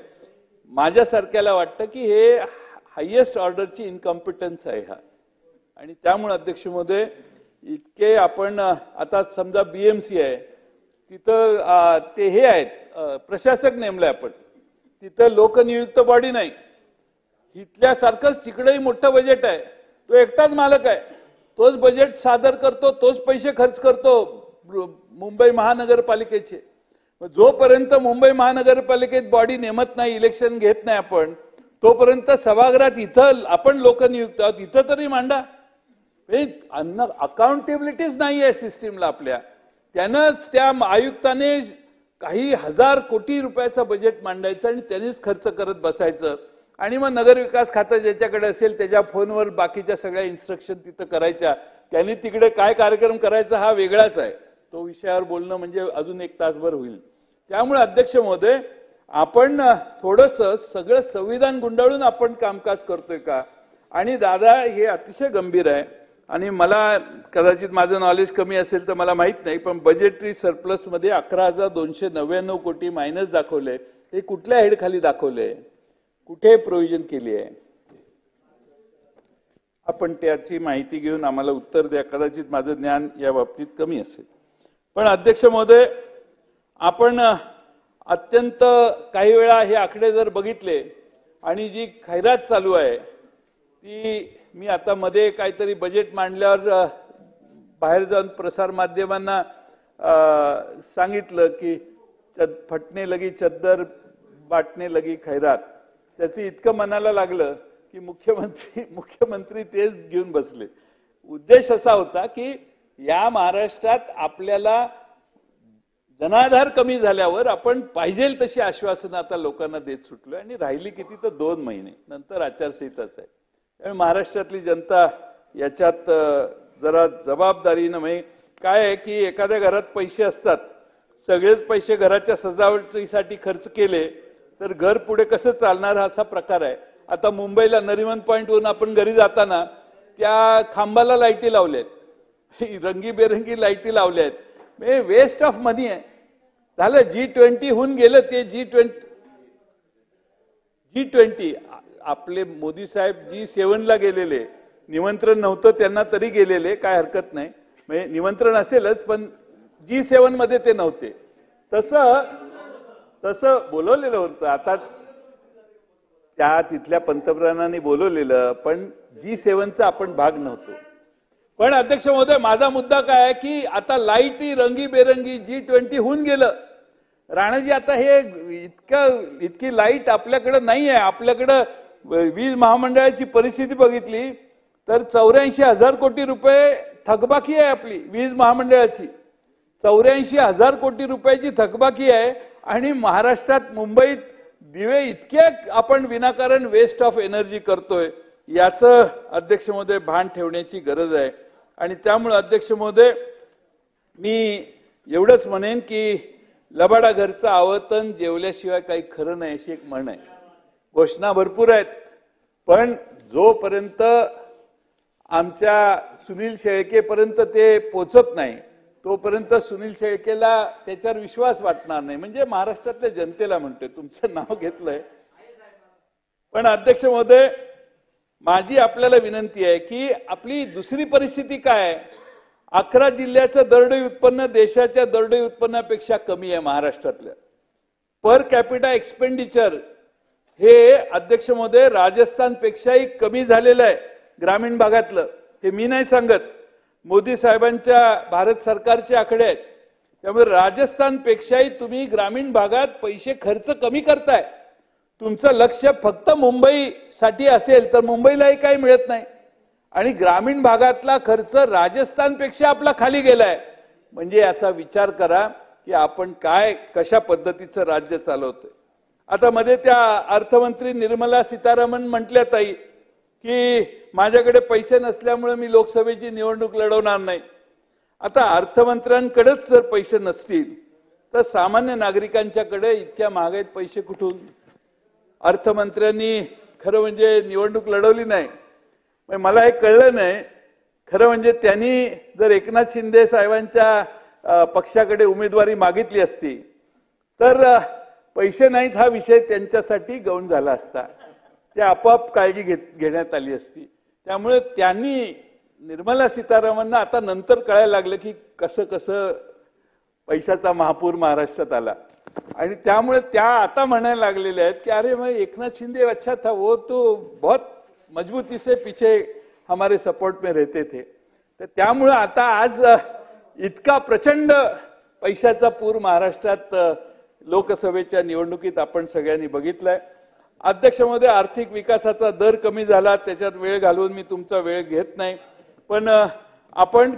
माझ्यासारख्याला वाटतं की हे हायेस्ट ऑर्डरची इनकॉम्पिटन्स आहे हा. आणि त्यामुळे अध्यक्ष महोदय इतके आपण आता समजा BMC आहे, तिथं ते हे आहेत प्रशासक नेमले आपण, तिथं लोकनियुक्त बॉडी नाही. इथल्यासारखंच तिकडेही मोठं बजेट आहे, तो एकटाच मालक आहे, तोच बजेट सादर करतो, तोच पैसे खर्च करतो मुंबई महानगरपालिकेचे. जोपर्यंत मुंबई महानगरपालिकेत बॉडी नेमत नाही, इलेक्शन घेत नाही आपण, तोपर्यंत सभागृहात इथं आपण लोकनियुक्त आहोत, इथं तरी मांडा. अकाउंटेबिलिटीच नाही आहे सिस्टीमला आपल्या. त्यानंच त्या आयुक्ताने काही हजार कोटी रुपयाचा बजेट मांडायचं आणि त्यांनीच खर्च करत बसायचं. आणि मग नगरविकास खातं ज्याच्याकडे असेल त्याच्या फोनवर बाकीच्या सगळ्या इन्स्ट्रक्शन तिथं करायच्या. त्यांनी तिकडे काय कार्यक्रम करायचा हा वेगळाच आहे, तो विषयावर बोलणं म्हणजे अजून एक तासभर होईल. त्यामुळे अध्यक्ष महोदय, आपण थोडंसं सगळं संविधान गुंडाळून आपण कामकाज करतोय का? आणि दादा हे अतिशय गंभीर आहे. आणि मला कदाचित माझं नॉलेज कमी असेल तर मला माहित नाही, पण बजेटरी सरप्लस मध्ये 11,299 कोटी मायनस दाखवले. हे कुठल्या हेडखाली दाखवले, कुठे प्रोव्हिजन केली आहे? आपण त्याची माहिती घेऊन आम्हाला उत्तर द्या. कदाचित माझं ज्ञान या बाबतीत कमी असेल. पण अध्यक्ष महोदय, आपण अत्यंत काही वेळा हे आकडे जर बघितले आणि जी खैरात चालू आहे ती, मी आता मध्ये काहीतरी बजेट मांडल्यावर बाहेर जाऊन प्रसार माध्यमांना सांगितलं की फटणे लगी चद्दर बाटणे लगी खैरात. त्याचं इतकं मनाला लागलं की मुख्यमंत्री तेच घेऊन बसले. उद्देश असा होता की या महाराष्ट्रात आपल्याला जनाधार कमी झाल्यावर आपण पाहिजे तशी आश्वासनं आता लोकांना देत सुटलोय. आणि राहिली किती तर 2 महिने, नंतर आचारसंहिताच आहे. त्यामुळे महाराष्ट्रातली जनता याच्यात जरा जबाबदारीनं, म्हणजे काय आहे की एखाद्या घरात पैसे असतात, सगळेच पैसे घराच्या सजावटीसाठी खर्च केले तर घर पुढे कसं चालणार असा प्रकार आहे. आता मुंबईला नरिमन पॉइंटवरून आपण घरी जाताना त्या खांबाला लाईटी लावल्यात, रंगीबेरंगी लाईटी लावल्यात. म्हणजे वेस्ट ऑफ मनी आहे. झालं G20 होऊन गेलं ते G20. आपले मोदी साहेब G7 ला गेलेले, निमंत्रण नव्हतं त्यांना तरी गेलेले, काय हरकत नाही. म्हणजे निमंत्रण असेलच पण G7 मध्ये ते नव्हते. तसं बोलवलेलं होतं. आता त्या तिथल्या पंतप्रधानांनी बोलवलेलं, पण G7चा आपण भाग नव्हतो. पण अध्यक्ष महोदय, माझा मुद्दा काय आहे की आता लाईटी रंगीबेरंगी G20 होऊन गेलं. राणाजी, आता हे इतकी लाईट आपल्याकडे नाही आहे. आपल्याकडं वीज महामंडळाची परिस्थिती बघितली तर 84,000 कोटी रुपये थकबाकी आहे आपली वीज महामंडळाची. 84,000 कोटी रुपयाची थकबाकी आहे. आणि महाराष्ट्रात मुंबईत दिवे इतके आपण विनाकारण वेस्ट ऑफ एनर्जी करतोय, याचं अध्यक्ष महोदय भान ठेवण्याची गरज आहे. आणि त्यामुळे अध्यक्ष महोदय, मी एवढंच म्हणेन की लबाडा घरचं आवतन जेवल्याशिवाय काही खरं नाही अशी एक म्हण आहे. घोषणा भरपूर आहेत, पण जोपर्यंत आमच्या सुनील शेळकेपर्यंत ते पोचत नाही तोपर्यंत सुनील शेळकेला त्याच्यावर विश्वास वाटणार नाही. म्हणजे महाराष्ट्रातल्या जनतेला म्हणतोय, तुमचं नाव घेतलंय. पण अध्यक्ष महोदय, माझी आपल्याला विनंती आहे की आपली दुसरी परिस्थिती काय आहे. 11 जिल्ह्याचं दरडोई उत्पन्न देशाच्या दरडोई उत्पन्नापेक्षा कमी आहे महाराष्ट्रातल्या. पर कॅपिटा एक्सपेंडिचर हे अध्यक्ष महोदय राजस्थानपेक्षाही कमी झालेलं आहे ग्रामीण भागातलं. हे मी नाही सांगत, मोदी साहेबांच्या भारत सरकारचे आकडे आहेत. त्यामुळे राजस्थानपेक्षाही तुम्ही ग्रामीण भागात पैसे खर्च कमी करताय. तुमचं लक्ष फक्त मुंबईसाठी असेल तर मुंबईलाही काही मिळत नाही. आणि ग्रामीण भागातला खर्च राजस्थानपेक्षा आपला खाली गेलाय. म्हणजे याचा विचार करा की आपण काय कशा पद्धतीचं राज्य चालवतोय. आता मध्ये त्या अर्थमंत्री निर्मला सीतारामन म्हटल्या ताई की माझ्याकडे पैसे नसल्यामुळे मी लोकसभेची निवडणूक लढवणार नाही. आता अर्थमंत्र्यांकडेच जर पैसे नसतील तर सामान्य नागरिकांच्याकडे इतक्या महागाईत पैसे कुठून? अर्थमंत्र्यांनी खरं म्हणजे निवडणूक लढवली नाही. मला हे कळलं नाही खरं म्हणजे त्यांनी जर एकनाथ शिंदे साहेबांच्या पक्षाकडे उमेदवारी मागितली असती तर पैसे नाहीत हा विषय त्यांच्यासाठी गौण झाला असता. ते आपोआप काळजी घेण्यात आली असती. त्यामुळे त्यांनी निर्मला सीतारामनना आता नंतर कळायला लागलं की कसं पैशाचा महापूर महाराष्ट्रात आला आणि त्यामुळे त्या आता म्हणायला लागलेल्या आहेत की अरे मैं एकनाथ शिंदे अच्छा था, वो तो बहुत मजबूती से पीछे हमारे सपोर्ट में रहते थे. तर त्यामुळे आता आज इतका प्रचंड पैशाचा पूर महाराष्ट्रात लोकसभेच्या निवडणुकीत आपण सगळ्यांनी बघितलाय. अध्यक्ष महोदय, आर्थिक विकासाचा दर कमी झाला, त्याच्यात वेळ घालवून मी तुमचा वेळ घेत नाही, पण आपण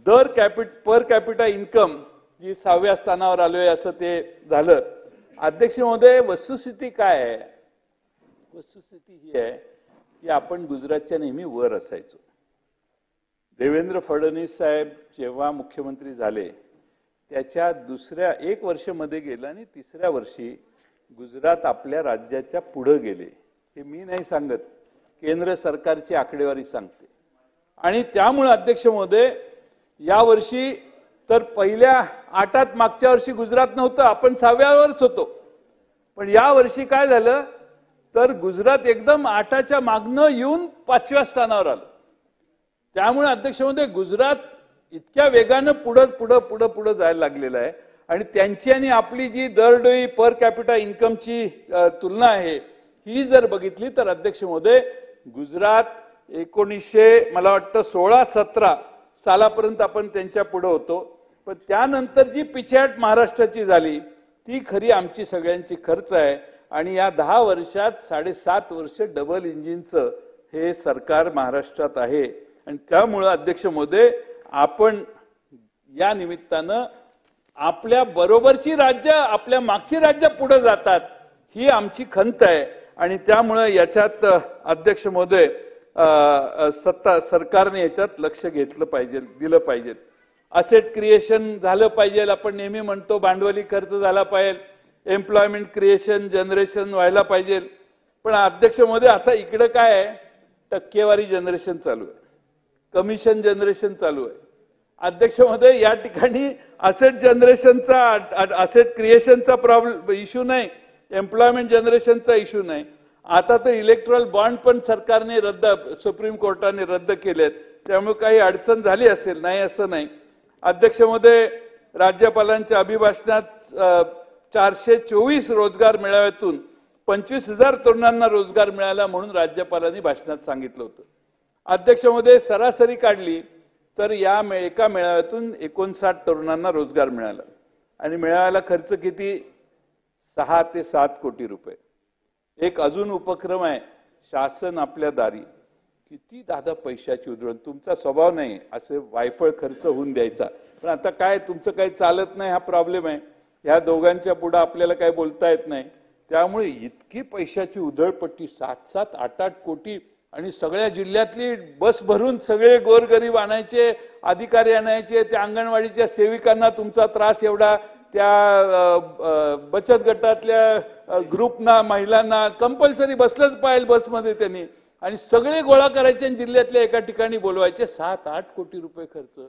पर कॅपिटा इन्कम जी 6व्या स्थानावर आलोय असं ते झालं. अध्यक्ष महोदय, वस्तुस्थिती काय आहे? वस्तुस्थिती ही आहे की आपण गुजरातच्या नेहमी वर असायचो. देवेंद्र फडणवीस साहेब जेव्हा मुख्यमंत्री झाले त्याच्या दुसऱ्या 1 वर्ष मध्ये गेलं आणि तिसऱ्या वर्षी गुजरात आपल्या राज्याच्या पुढे गेले. हे मी नाही सांगत, केंद्र सरकारची आकडेवारी सांगते. आणि त्यामुळे अध्यक्ष महोदय, या वर्षी तर पहिल्या 8 मागच्या वर्षी गुजरात नव्हतं, आपण 6व्यावरच होतो. पण या वर्षी काय झालं तर गुजरात एकदम 8च्या मागनं येऊन 5व्या स्थानावर आलं. त्यामुळे अध्यक्ष महोदय, गुजरात इतक्या वेगानं पुढे जायला लागलेलं आहे. आणि त्यांची आणि आपली जी दरडोई पर कॅपिटा इन्कमची तुलना आहे ही जर बघितली तर अध्यक्ष महोदय, गुजरात 1916-17 सालापर्यंत आपण त्यांच्या पुढे होतो. पण त्यानंतर जी पिछेहाट महाराष्ट्राची झाली ती खरी आमची सगळ्यांची खर्च आहे. आणि या 10 वर्षात 7.5 वर्ष डबल इंजिनचं हे सरकार महाराष्ट्रात आहे. आणि त्यामुळे अध्यक्ष महोदय, आपण या निमित्तानं आपल्या बरोबरची राज्य, आपल्या मागची राज्य पुढे जातात ही आमची खंत आहे. आणि त्यामुळे याच्यात अध्यक्ष महोदय, सरकारने याच्यात लक्ष घेतलं पाहिजे, दिलं पाहिजे. असेट क्रिएशन झालं पाहिजे. आपण नेहमी म्हणतो भांडवली खर्च झाला पाहिजे, एम्प्लॉयमेंट क्रिएशन जनरेशन व्हायला पाहिजे. पण अध्यक्ष महोदय, आता इकडे काय आहे, टक्केवारी जनरेशन चालू आहे, कमिशन जनरेशन चालू आहे. अध्यक्ष महोदय, या ठिकाणी असेट जनरेशनचा, असेट क्रिएशनचा प्रॉब्लेम इश्यू नाही, एम्प्लॉयमेंट जनरेशनचा इश्यू नाही. आता तर इलेक्ट्रॉल बॉन्ड पण सरकारने सुप्रीम कोर्टाने रद्द केलेत. त्यामुळे काही अडचण झाली असेल, नाही असं नाही. अध्यक्ष महोदय, राज्यपालांच्या अभिभाषणात 424 रोजगार मेळाव्यातून 25,000 तरुणांना रोजगार मिळाला म्हणून राज्यपालांनी भाषणात सांगितलं होतं. अध्यक्ष महोदय, सरासरी काढली तर या एका मेळाव्यातून 59 तरुणांना रोजगार मिळाला. आणि मेळाव्याला खर्च किती? 6 ते 7 कोटी रुपये. एक अजून उपक्रम आहे, शासन आपल्या दारी. किती दादा पैशाची उधळण. तुमचा स्वभाव नाही असे वायफळ खर्च होऊन द्यायचा, पण आता काय तुमचं काही चालत नाही, हा प्रॉब्लेम आहे. ह्या दोघांच्या पुढे आपल्याला काही बोलता येत नाही. त्यामुळे इतकी पैशाची उधळपट्टी, 7-7, 8-8 कोटी. आणि सगळ्या जिल्ह्यातली बस भरून सगळे गोरगरीब आणायचे, अधिकारी आणायचे, त्या अंगणवाडीच्या सेविकांना तुमचा त्रास एवढा, त्या बचत गटातल्या ग्रुपना, महिलांना कंपल्सरी बसलंच पाहिजे बसमध्ये त्यांनी. आणि सगळे गोळा करायचे आणि जिल्ह्यातल्या एका ठिकाणी बोलवायचे. 7-8 कोटी रुपये खर्च.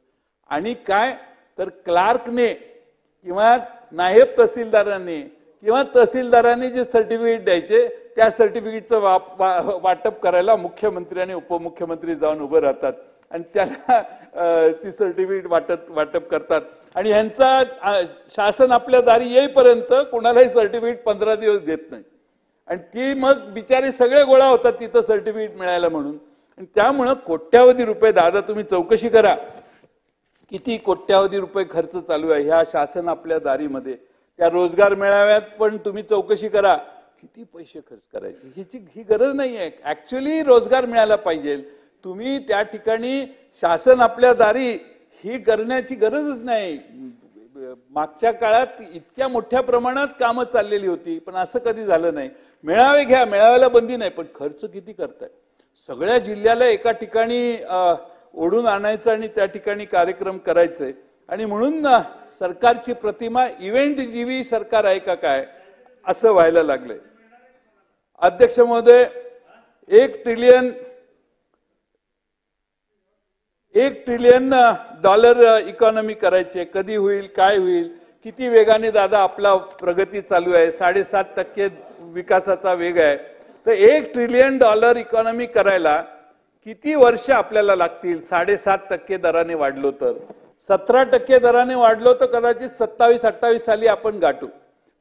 आणि काय तर क्लार्कने किंवा नायब तहसीलदारांनी किंवा तहसीलदारांनी जे सर्टिफिकेट द्यायचे त्या सर्टिफिकेटचं वाटप करायला मुख्यमंत्री आणि उपमुख्यमंत्री जाऊन उभं राहतात आणि त्याला ती सर्टिफिकेट वाटप करतात. आणि ह्यांचा शासन आपल्या दारी येईपर्यंत कोणालाही सर्टिफिकेट 15 दिवस देत नाही. आणि ती मग बिचारे सगळे गोळा होतात तिथं सर्टिफिकेट मिळायला म्हणून. आणि त्यामुळं कोट्यावधी रुपये, दादा तुम्ही चौकशी करा किती कोट्यावधी रुपये खर्च चालू आहे ह्या शासन आपल्या दारीमध्ये. त्या रोजगार मेळाव्यात पण तुम्ही चौकशी करा किती पैसे खर्च करायचे. ही गरज नाही आहे. ऍक्च्युअली रोजगार मिळाला पाहिजे. तुम्ही त्या ठिकाणी शासन आपल्या दारी ही करण्याची गरजच नाही. मागच्या काळात इतक्या मोठ्या प्रमाणात कामं चाललेली होती, पण असं कधी झालं नाही. मेळावे घ्या, मेळाव्याला बंदी नाही, पण खर्च किती करताय. सगळ्या जिल्ह्याला एका ठिकाणी ओढून आणायचं आणि त्या ठिकाणी कार्यक्रम करायचे. आणि म्हणून सरकारची प्रतिमा इव्हेंट जीवी सरकार आहे का काय असं व्हायला लागलंय. अध्यक्ष महोदय, 1 ट्रिलियन डॉलर इकॉनॉमी करायचे. कधी होईल, काय होईल, किती वेगाने दादा आपला प्रगती चालू आहे. 7.5% विकासाचा वेग आहे. तर 1 ट्रिलियन डॉलर इकॉनॉमी करायला किती वर्ष आपल्याला लागतील. 7.5% दराने वाढलो तर 17% दराने वाढलो तर कदाचित 27-28 साली आपण गाठू,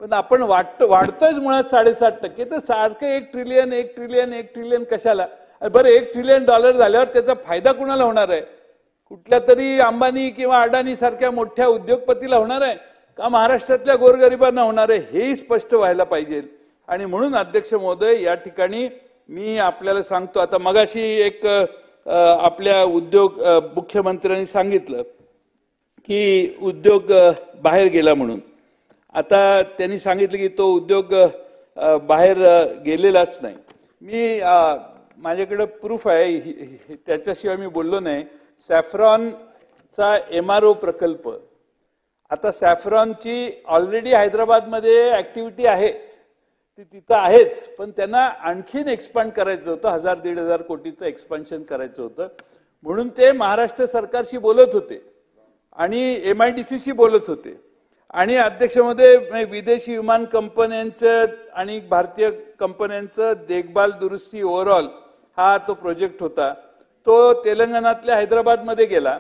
पण आपण वाढतोयच मुळात 7.5%. तर सारखं 1 ट्रिलियन कशाला? बरं, $1 ट्रिलियन झाल्यावर त्याचा फायदा कुणाला होणार आहे? कुठल्या तरी अंबानी किंवा अडानी सारख्या मोठ्या उद्योगपतीला होणार आहे का महाराष्ट्रातल्या गोरगरिबांना होणार आहे? हेही स्पष्ट व्हायला पाहिजे. आणि म्हणून अध्यक्ष महोदय, या ठिकाणी मी आपल्याला सांगतो, आता मगाशी एक आपल्या उद्योग मुख्यमंत्र्यांनी सांगितलं की उद्योग बाहेर गेला म्हणून. आता त्यांनी सांगितलं की तो उद्योग बाहेर गेलेलाच नाही. मी माझ्याकडे प्रूफ आहे, त्याच्याशिवाय मी बोललो नाही. सॅफ्रॉनचा MRO प्रकल्प, आता सॅफ्रॉनची ऑलरेडी हैदराबादमध्ये ऍक्टिव्हिटी आहे, ती तिथं आहेच, पण त्यांना आणखीन एक्सपांड करायचं होतं. 1000-1500 कोटीचं एक्सपान्शन करायचं होतं. म्हणून ते महाराष्ट्र सरकारशी बोलत होते आणि MIDCशी बोलत होते. आणि अध्यक्षमध्ये विदेशी विमान कंपन्यांचं आणि भारतीय कंपन्यांचं देखभाल दुरुस्ती ओव्हरऑल हा तो प्रोजेक्ट होता. तो तेलंगणातल्या हैदराबादमध्ये गेला,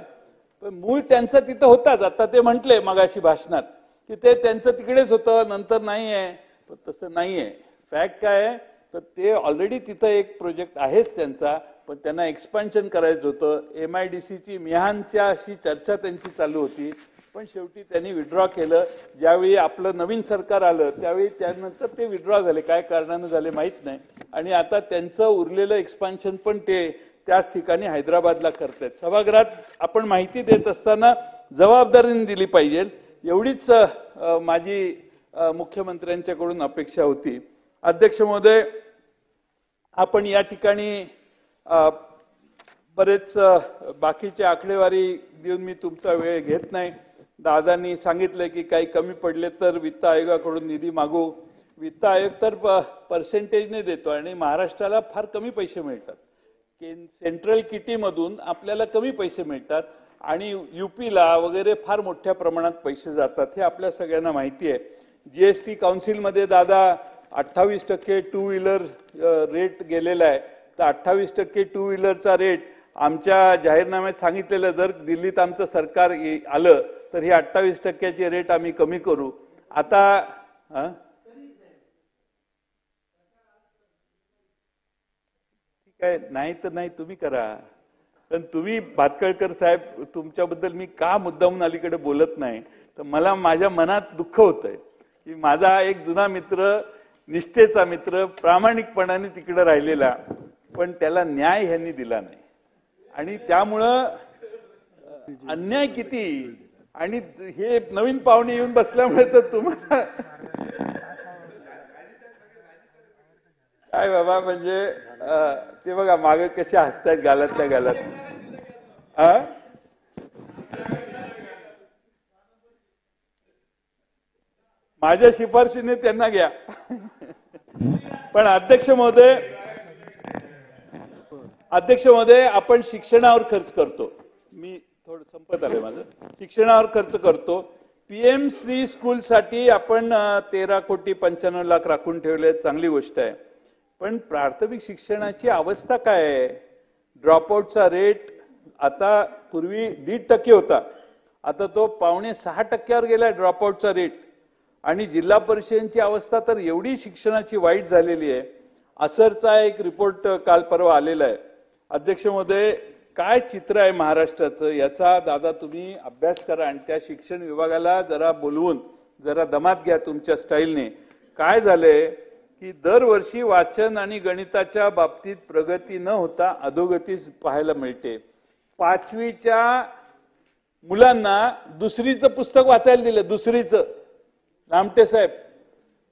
पण मूळ त्यांचं तिथं होताच. आता ते म्हटले मगाशी भाषणात की ते त्यांचं तिकडेच होतं, नंतर नाही आहे. पण तसं नाही आहे. फॅक्ट काय आहे तर ते ऑलरेडी तिथं एक प्रोजेक्ट आहेच त्यांचा, पण त्यांना एक्सपान्शन करायचं होतं. MIDCची मिहानच्या अशी चर्चा त्यांची चालू होती, पण शेवटी त्यांनी विड्रॉ केलं. ज्यावेळी आपलं नवीन सरकार आलं त्यावेळी त्यानंतर ते विड्रॉ झाले, काय कारणानं झाले माहीत नाही. आणि आता त्यांचं उरलेलं एक्सपान्शन पण ते त्याच ठिकाणी हैदराबादला करतायत. सभागृहात आपण माहिती देत असताना जबाबदारीने दिली पाहिजे, एवढीच माझी मुख्यमंत्र्यांच्याकडून अपेक्षा होती. अध्यक्ष महोदय, आपण या ठिकाणी बरेच बाकीचे आकडेवारी देऊन मी तुमचा वेळ घेत नाही. दादांनी सांगितलं की काही कमी पडले तर वित्त आयोगाकडून निधी मागू. वित्त आयोग तर पर्सेंटेजने देतो आणि महाराष्ट्राला फार कमी पैसे मिळतात. सेंट्रल किटीमधून आपल्याला कमी पैसे मिळतात आणि UPला वगैरे फार मोठ्या प्रमाणात पैसे जातात, हे आपल्या सगळ्यांना माहिती आहे. GST काउन्सिलमध्ये दादा 28% टू व्हीलर रेट गेलेला आहे. तर 28% टू व्हीलरचा रेट आमच्या जाहीरनाम्यात सांगितलेलं, जर दिल्लीत आमचं सरकार आलं तर ही 28%ची रेट आम्ही कमी करू. आता नाही तर नाही, तुम्ही करा. पण तुम्ही भातखळकर साहेब, तुमच्याबद्दल मी का मुद्दामून अलीकडे बोलत नाही तर मला माझ्या मनात दुःख होतंय की माझा एक जुना मित्र, निष्ठेचा मित्र, प्रामाणिकपणाने तिकडे राहिलेला, पण त्याला न्याय ह्यांनी दिला नाही. आणि त्यामुळं अन्याय किती. आणि हे नवीन पाहुणे येऊन बसल्यामुळे तर तुम्हाला काय बाबा, म्हणजे ते बघा मागे कसे हसतात गालातल्या गालात. माझ्या शिफारशीने त्यांना घ्या. पण अध्यक्ष महोदय, आपण शिक्षणावर खर्च करतो. मी थोडं संपत आलंय माझं. शिक्षणावर खर्च करतो. PM श्री स्कूल साठी आपण 13,95,00,000 राखून ठेवले, चांगली गोष्ट आहे. पण प्राथमिक शिक्षणाची अवस्था काय आहे? ड्रॉपआउटचा रेट आता पूर्वी 1.5% होता, आता तो 5.6% गेलाय ड्रॉपआउटचा रेट. आणि जिल्हा परिषदेची अवस्था तर एवढी शिक्षणाची वाईट झालेली आहे. असरचा एक रिपोर्ट काल परवा आलेला आहे. अध्यक्ष महोदय, काय चित्र आहे महाराष्ट्राचं याचा दादा तुम्ही अभ्यास करा आणि त्या शिक्षण विभागाला जरा बोलवून जरा दमात घ्या तुमच्या स्टाईलने. काय झालंय की दरवर्षी वाचन आणि गणिताच्या बाबतीत प्रगती न होता अधोगतीच पाहायला मिळते. 5वीच्या मुलांना दुसरीचं पुस्तक वाचायला दिलं, दुसरीचं. रामटे साहेब,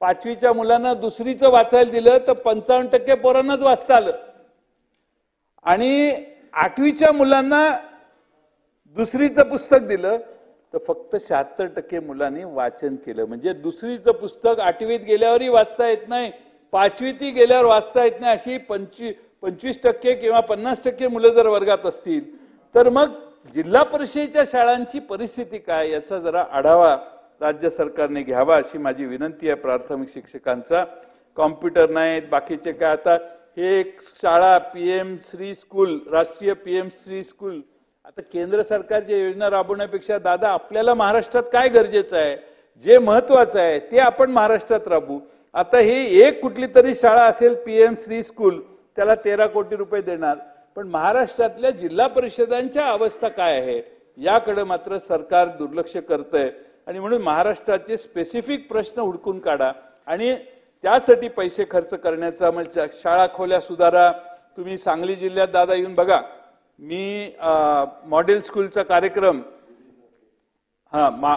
5वीच्या मुलांना दुसरीचं वाचायला दिलं तर 55% पोरांनाच वाचता आलं. आणि 8वीच्या मुलांना दुसरीचं पुस्तक दिलं तर फक्त 76% मुलांनी वाचन केलं. म्हणजे दुसरीचं पुस्तक 8वीत गेल्यावरही वाचता येत नाही, 5वीतही गेल्यावर वाचता येत नाही. अशी 25% किंवा 50% मुलं जर वर्गात असतील तर मग जिल्हा परिषदेच्या शाळांची परिस्थिती काय याचा जरा आढावा राज्य सरकारने घ्यावा अशी माझी विनंती आहे. प्राथमिक शिक्षकांचा कॉम्प्युटर नाहीत, बाकीचे काय. आता हे एक शाळा PM श्री स्कूल, राष्ट्रीय PM श्री स्कूल आता केंद्र सरकारच्या योजना राबवण्यापेक्षा दादा आपल्याला महाराष्ट्रात काय गरजेचं आहे, जे महत्वाचं आहे ते आपण महाराष्ट्रात राबवू. आता ही एक कुठली तरी शाळा असेल PM श्री स्कूल, त्याला 13 कोटी रुपये देणार, पण महाराष्ट्रातल्या जिल्हा परिषदांच्या अवस्था काय आहे याकडे मात्र सरकार दुर्लक्ष करतंय. आणि म्हणून महाराष्ट्राचे स्पेसिफिक प्रश्न हुडकून काढा आणि त्यासाठी पैसे खर्च करण्याचा, म्हणजे शाळा खोल्या सुधारा. तुम्ही सांगली जिल्ह्यात दादा येऊन बघा, मी मॉडेल स्कूलचा कार्यक्रम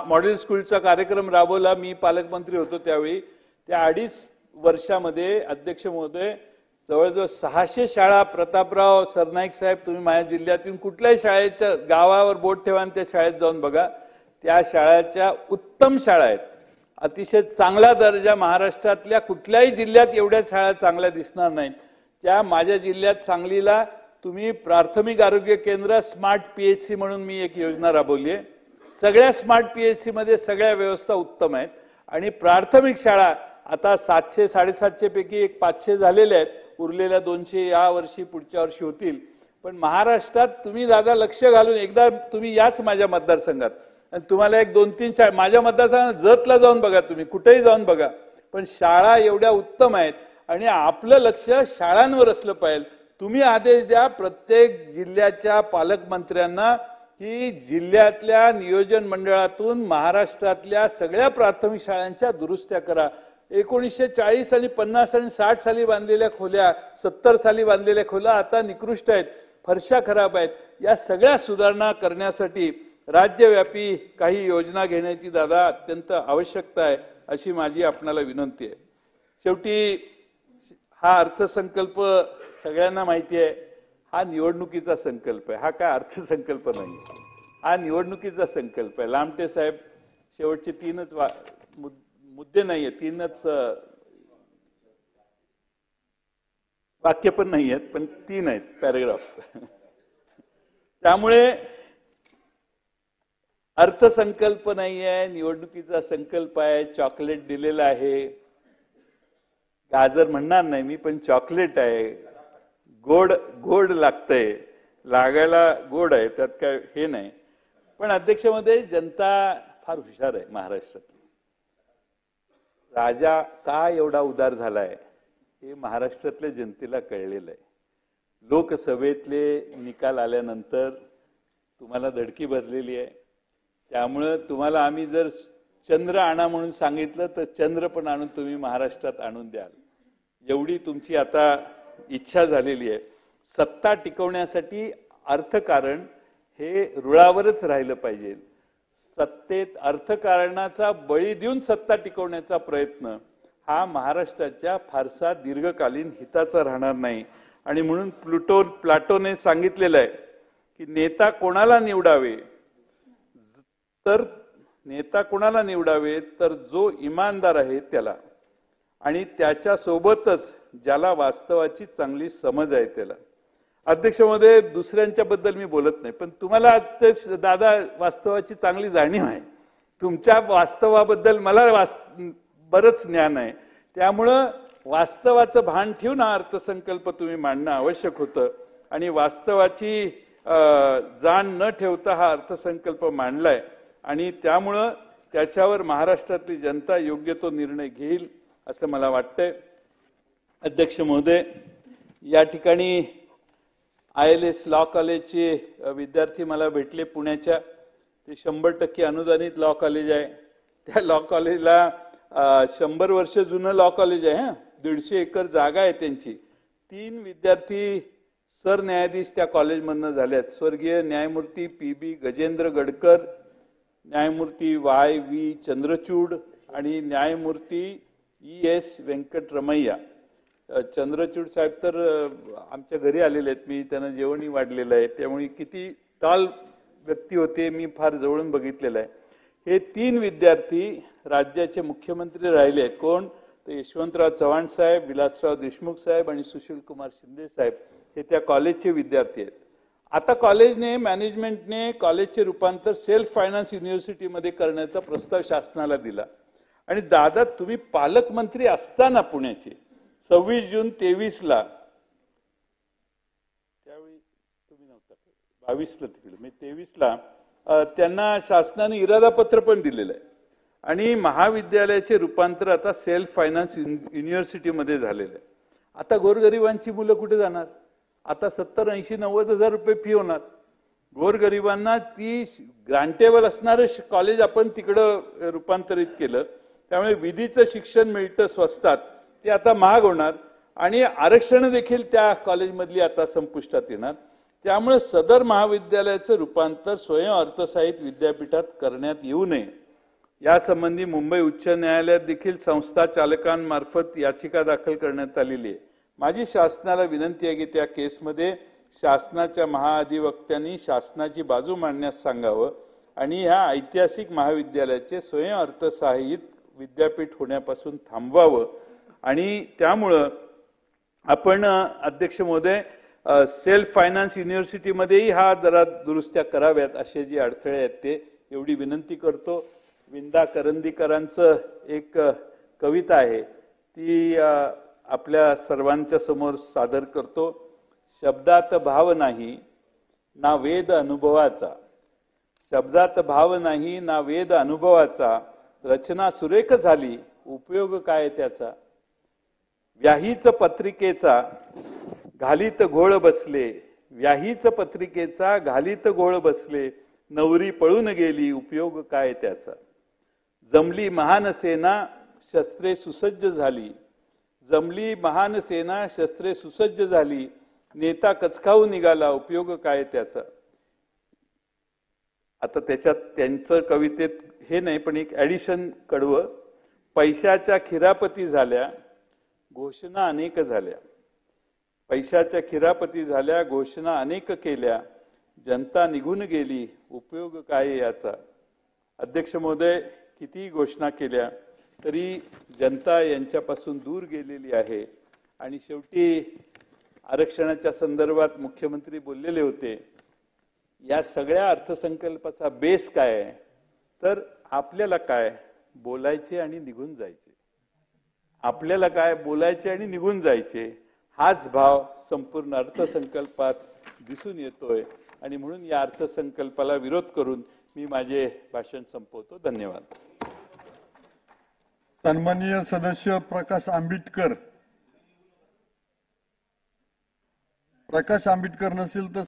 मॉडेल स्कूलचा कार्यक्रम राबवला. मी पालकमंत्री होतो त्यावेळी. त्या 2.5 वर्षामध्ये अध्यक्ष महोदय जवळजवळ 600 शाळा, प्रतापराव सरनाईक साहेब तुम्ही माझ्या जिल्ह्यातून कुठल्याही शाळेच्या गावावर बोट ठेवा आणि त्या शाळेत जाऊन बघा, त्या शाळेच्या उत्तम शाळा आहेत, अतिशय चांगला दर्जा. महाराष्ट्रातल्या कुठल्याही जिल्ह्यात एवढ्या शाळा चांगल्या दिसणार नाहीत. त्या माझ्या जिल्ह्यात सांगलीला तुम्ही प्राथमिक आरोग्य केंद्र स्मार्ट PHC म्हणून मी एक योजना राबवली आहे. सगळ्या स्मार्ट PHC मध्ये सगळ्या व्यवस्था उत्तम आहेत आणि प्राथमिक शाळा आता 700 750 पैकी एक 500 झालेल्या आहेत, उरलेल्या 200 या वर्षी पुढच्या वर्षी होतील. पण महाराष्ट्रात तुम्ही दादा लक्ष घालून एकदा तुम्ही याच माझ्या मतदारसंघात, आणि तुम्हाला एक 2-3 शाळा माझ्या मतदारसंघात जतला जाऊन बघा, तुम्ही कुठेही जाऊन बघा, पण शाळा एवढ्या उत्तम आहेत आणि आपलं लक्ष शाळांवर असलं पाहिजे. तुम्ही आदेश द्या प्रत्येक जिल्ह्याच्या पालकमंत्र्यांना की जिल्ह्यातल्या नियोजन मंडळातून महाराष्ट्रातल्या सगळ्या प्राथमिक शाळांच्या दुरुस्त्या करा. 1940 आणि 50 आणि 60 साली बांधलेल्या खोल्या, 70 साली बांधलेल्या खोल्या आता निकृष्ट आहेत, फरशा खराब आहेत. या सगळ्या सुधारणा करण्यासाठी राज्यव्यापी काही योजना घेण्याची दादा अत्यंत आवश्यकता आहे, अशी माझी आपणाला विनंती आहे. शेवटी हा अर्थसंकल्प सगळ्यांना माहिती आहे, हा निवडणुकीचा संकल्प आहे, हा काय अर्थसंकल्प नाही, हा निवडणुकीचा संकल्प आहे. लामटे साहेब शेवटचे 3च मुद्दे नाहीये, 3च वाक्य पण नाही आहेत, पण 3 आहेत पॅरेग्राफ. त्यामुळे अर्थसंकल्प नाही आहे, निवडणुकीचा संकल्प आहे. चॉकलेट दिलेलं आहे, गाजर म्हणणार नाही मी, पण चॉकलेट आहे, गोड गोड लागतंय, लागायला गोड आहे, त्यात काय हे नाही. पण अध्यक्षमध्ये जनता फार हुशार आहे महाराष्ट्रात. राजा का एवढा उदार झालाय हे महाराष्ट्रातल्या जनतेला कळलेलं आहे. लोकसभेतले निकाल आल्यानंतर तुम्हाला धडकी भरलेली आहे. त्यामुळे तुम्हाला आम्ही जर चंद्र आणा म्हणून सांगितलं तर चंद्र पण आणून तुम्ही महाराष्ट्रात आणून द्याल, एवढी तुमची आता इच्छा झालेली आहे. सत्ता टिकवण्यासाठी अर्थकारण हे रुळावरच राहिलं पाहिजे. सत्तेत अर्थकारणाचा बळी देऊन सत्ता टिकवण्याचा प्रयत्न हा महाराष्ट्राच्या फारसा दीर्घकालीन हिताचा राहणार नाही. आणि म्हणून प्लाटोने सांगितलेलं आहे की नेता कोणाला निवडावे तर जो इमानदार आहे त्याला, आणि त्याच्या सोबतच ज्याला वास्तवाची चांगली समज आहे त्याला. अध्यक्ष महोदय, दुसऱ्यांच्या बद्दल मी बोलत नाही, पण तुम्हाला दादा वास्तवाची चांगली जाणीव आहे. तुमच्या वास्तवाबद्दल मला बरंच ज्ञान आहे. त्यामुळं वास्तवाचं भान ठेवून हा अर्थसंकल्प तुम्ही मांडणं आवश्यक होतं. आणि वास्तवाची जाण न ठेवता हा अर्थसंकल्प मांडलाय आणि त्यामुळं त्याच्यावर महाराष्ट्रातली जनता योग्य तो निर्णय घेईल असं मला वाटतंय. अध्यक्ष महोदय, या ठिकाणी ILS लॉ कॉलेजचे विद्यार्थी मला भेटले पुण्याच्या. ते 100% अनुदानित लॉ कॉलेज आहे. त्या लॉ कॉलेजला 100 वर्ष जुनं लॉ कॉलेज आहे. 150 एकर जागा आहे त्यांची. 3 विद्यार्थी सरन्यायाधीश त्या कॉलेजमधनं झाल्यात. स्वर्गीय न्यायमूर्ती PB गजेंद्र गडकर, न्यायमूर्ती YV चंद्रचूड आणि न्यायमूर्ती ES व्यंकटरमैया. चंद्रचूड साहेब तर आमच्या घरी आलेले आहेत, मी त्यांना जेवणही वाढलेलं आहे. त्यामुळे किती टॉल व्यक्ती होते मी फार जवळून बघितलेलं आहे. हे 3 विद्यार्थी राज्याचे मुख्यमंत्री राहिले आहेत. कोण? तर यशवंतराव चव्हाण साहेब, विलासराव देशमुख साहेब आणि सुशील कुमार शिंदे साहेब हे त्या कॉलेजचे विद्यार्थी आहेत. आता कॉलेजने, मॅनेजमेंटने कॉलेजचे रूपांतर सेल्फ फायनान्स युनिव्हर्सिटीमध्ये करण्याचा प्रस्ताव शासनाला दिला. आणि दादा, तुम्ही पालकमंत्री असताना पुण्याचे 26 जून 23 ला, त्यावेळी तुम्ही नव्हता 22ला तिकडे मी 23ला त्यांना शासनाने इरादा पत्र पण दिलेलं आहे आणि महाविद्यालयाचे रूपांतर आता सेल्फ फायनान्स युनिव्हर्सिटीमध्ये झालेलं आहे. आता गोरगरिबांची मुलं कुठे जाणार? आता 70, 80, 90 हजार रुपये फी होणार. गोरगरिबांना ती ग्रांटेबल असणारं कॉलेज आपण तिकडं रूपांतरित केलं, त्यामुळे विधीचं शिक्षण मिळतं स्वस्तात, ते आता महाग होणार आणि आरक्षण देखील त्या कॉलेजमधली आता संपुष्टात येणार. त्यामुळे सदर महाविद्यालयाचं रूपांतर स्वयं अर्थसहाय्यित विद्यापीठात करण्यात येऊ नये यासंबंधी मुंबई उच्च न्यायालयात देखील संस्था चालकांमार्फत याचिका दाखल करण्यात आलेली आहे. माझी शासनाला विनंती आहे की त्या केसमध्ये शासनाच्या महाअधिवक्त्यांनी शासनाची बाजू मांडण्यास सांगावं आणि ह्या ऐतिहासिक महाविद्यालयाचे स्वयं अर्थसहाय्यित विद्यापीठ होण्यापासून थांबवावं. आणि त्यामुळं आपण अध्यक्ष महोदय सेल्फ फायनान्स युनिव्हर्सिटीमध्येही हा जरा दुरुस्त्या कराव्यात, असे जे अडथळे आहेत ते एवढी विनंती करतो. विंदा करंदीकरांचं एक कविता आहे ती आपल्या सर्वांच्या समोर सादर करतो. शब्दात भाव नाही ना वेद अनुभवाचा, शब्दात भाव नाही ना वेद अनुभवाचा, रचना सुरेख झाली उपयोग काय त्याचा. व्याहीच पत्रिकेचा घालीत घोळ बसले, व्याहीच पत्रिकेचा घालीत घोळ बसले, नवरी पळून गेली उपयोग काय त्याचा. जमली महान सेना शस्त्रे सुसज्ज झाली, जमली महान सेना शस्त्रे सुसज्ज झाली, नेता कचकावून निघाला उपयोग काय त्याचा. आता त्याच्यात त्यांचं कवितेत हे नाही पण एक ऍडिशन कडवं. पैशाच्या खिरापती झाल्या घोषणा अनेक झाल्या, पैशाच्या खिरापती झाल्या घोषणा अनेक केल्या, जनता निघून गेली उपयोग काय याचा. अध्यक्ष महोदय, किती घोषणा केल्या तरी जनता यांच्यापासून दूर गेलेली आहे. आणि शेवटी आरक्षणाच्या संदर्भात मुख्यमंत्री बोललेले होते. या सगळ्या अर्थसंकल्पाचा बेस काय आहे तर आपल्याला काय बोलायचे आणि निघून जायचे, आपल्याला काय बोलायचे आणि निघून जायचे हाच भाव संपूर्ण अर्थसंकल्पात दिसून येतोय. आणि म्हणून या अर्थसंकल्पाला विरोध करून मी माझे भाषण संपवतो. धन्यवाद. सन्माननीय सदस्य प्रकाश आंबेडकर. प्रकाश आंबेडकर नसेल तर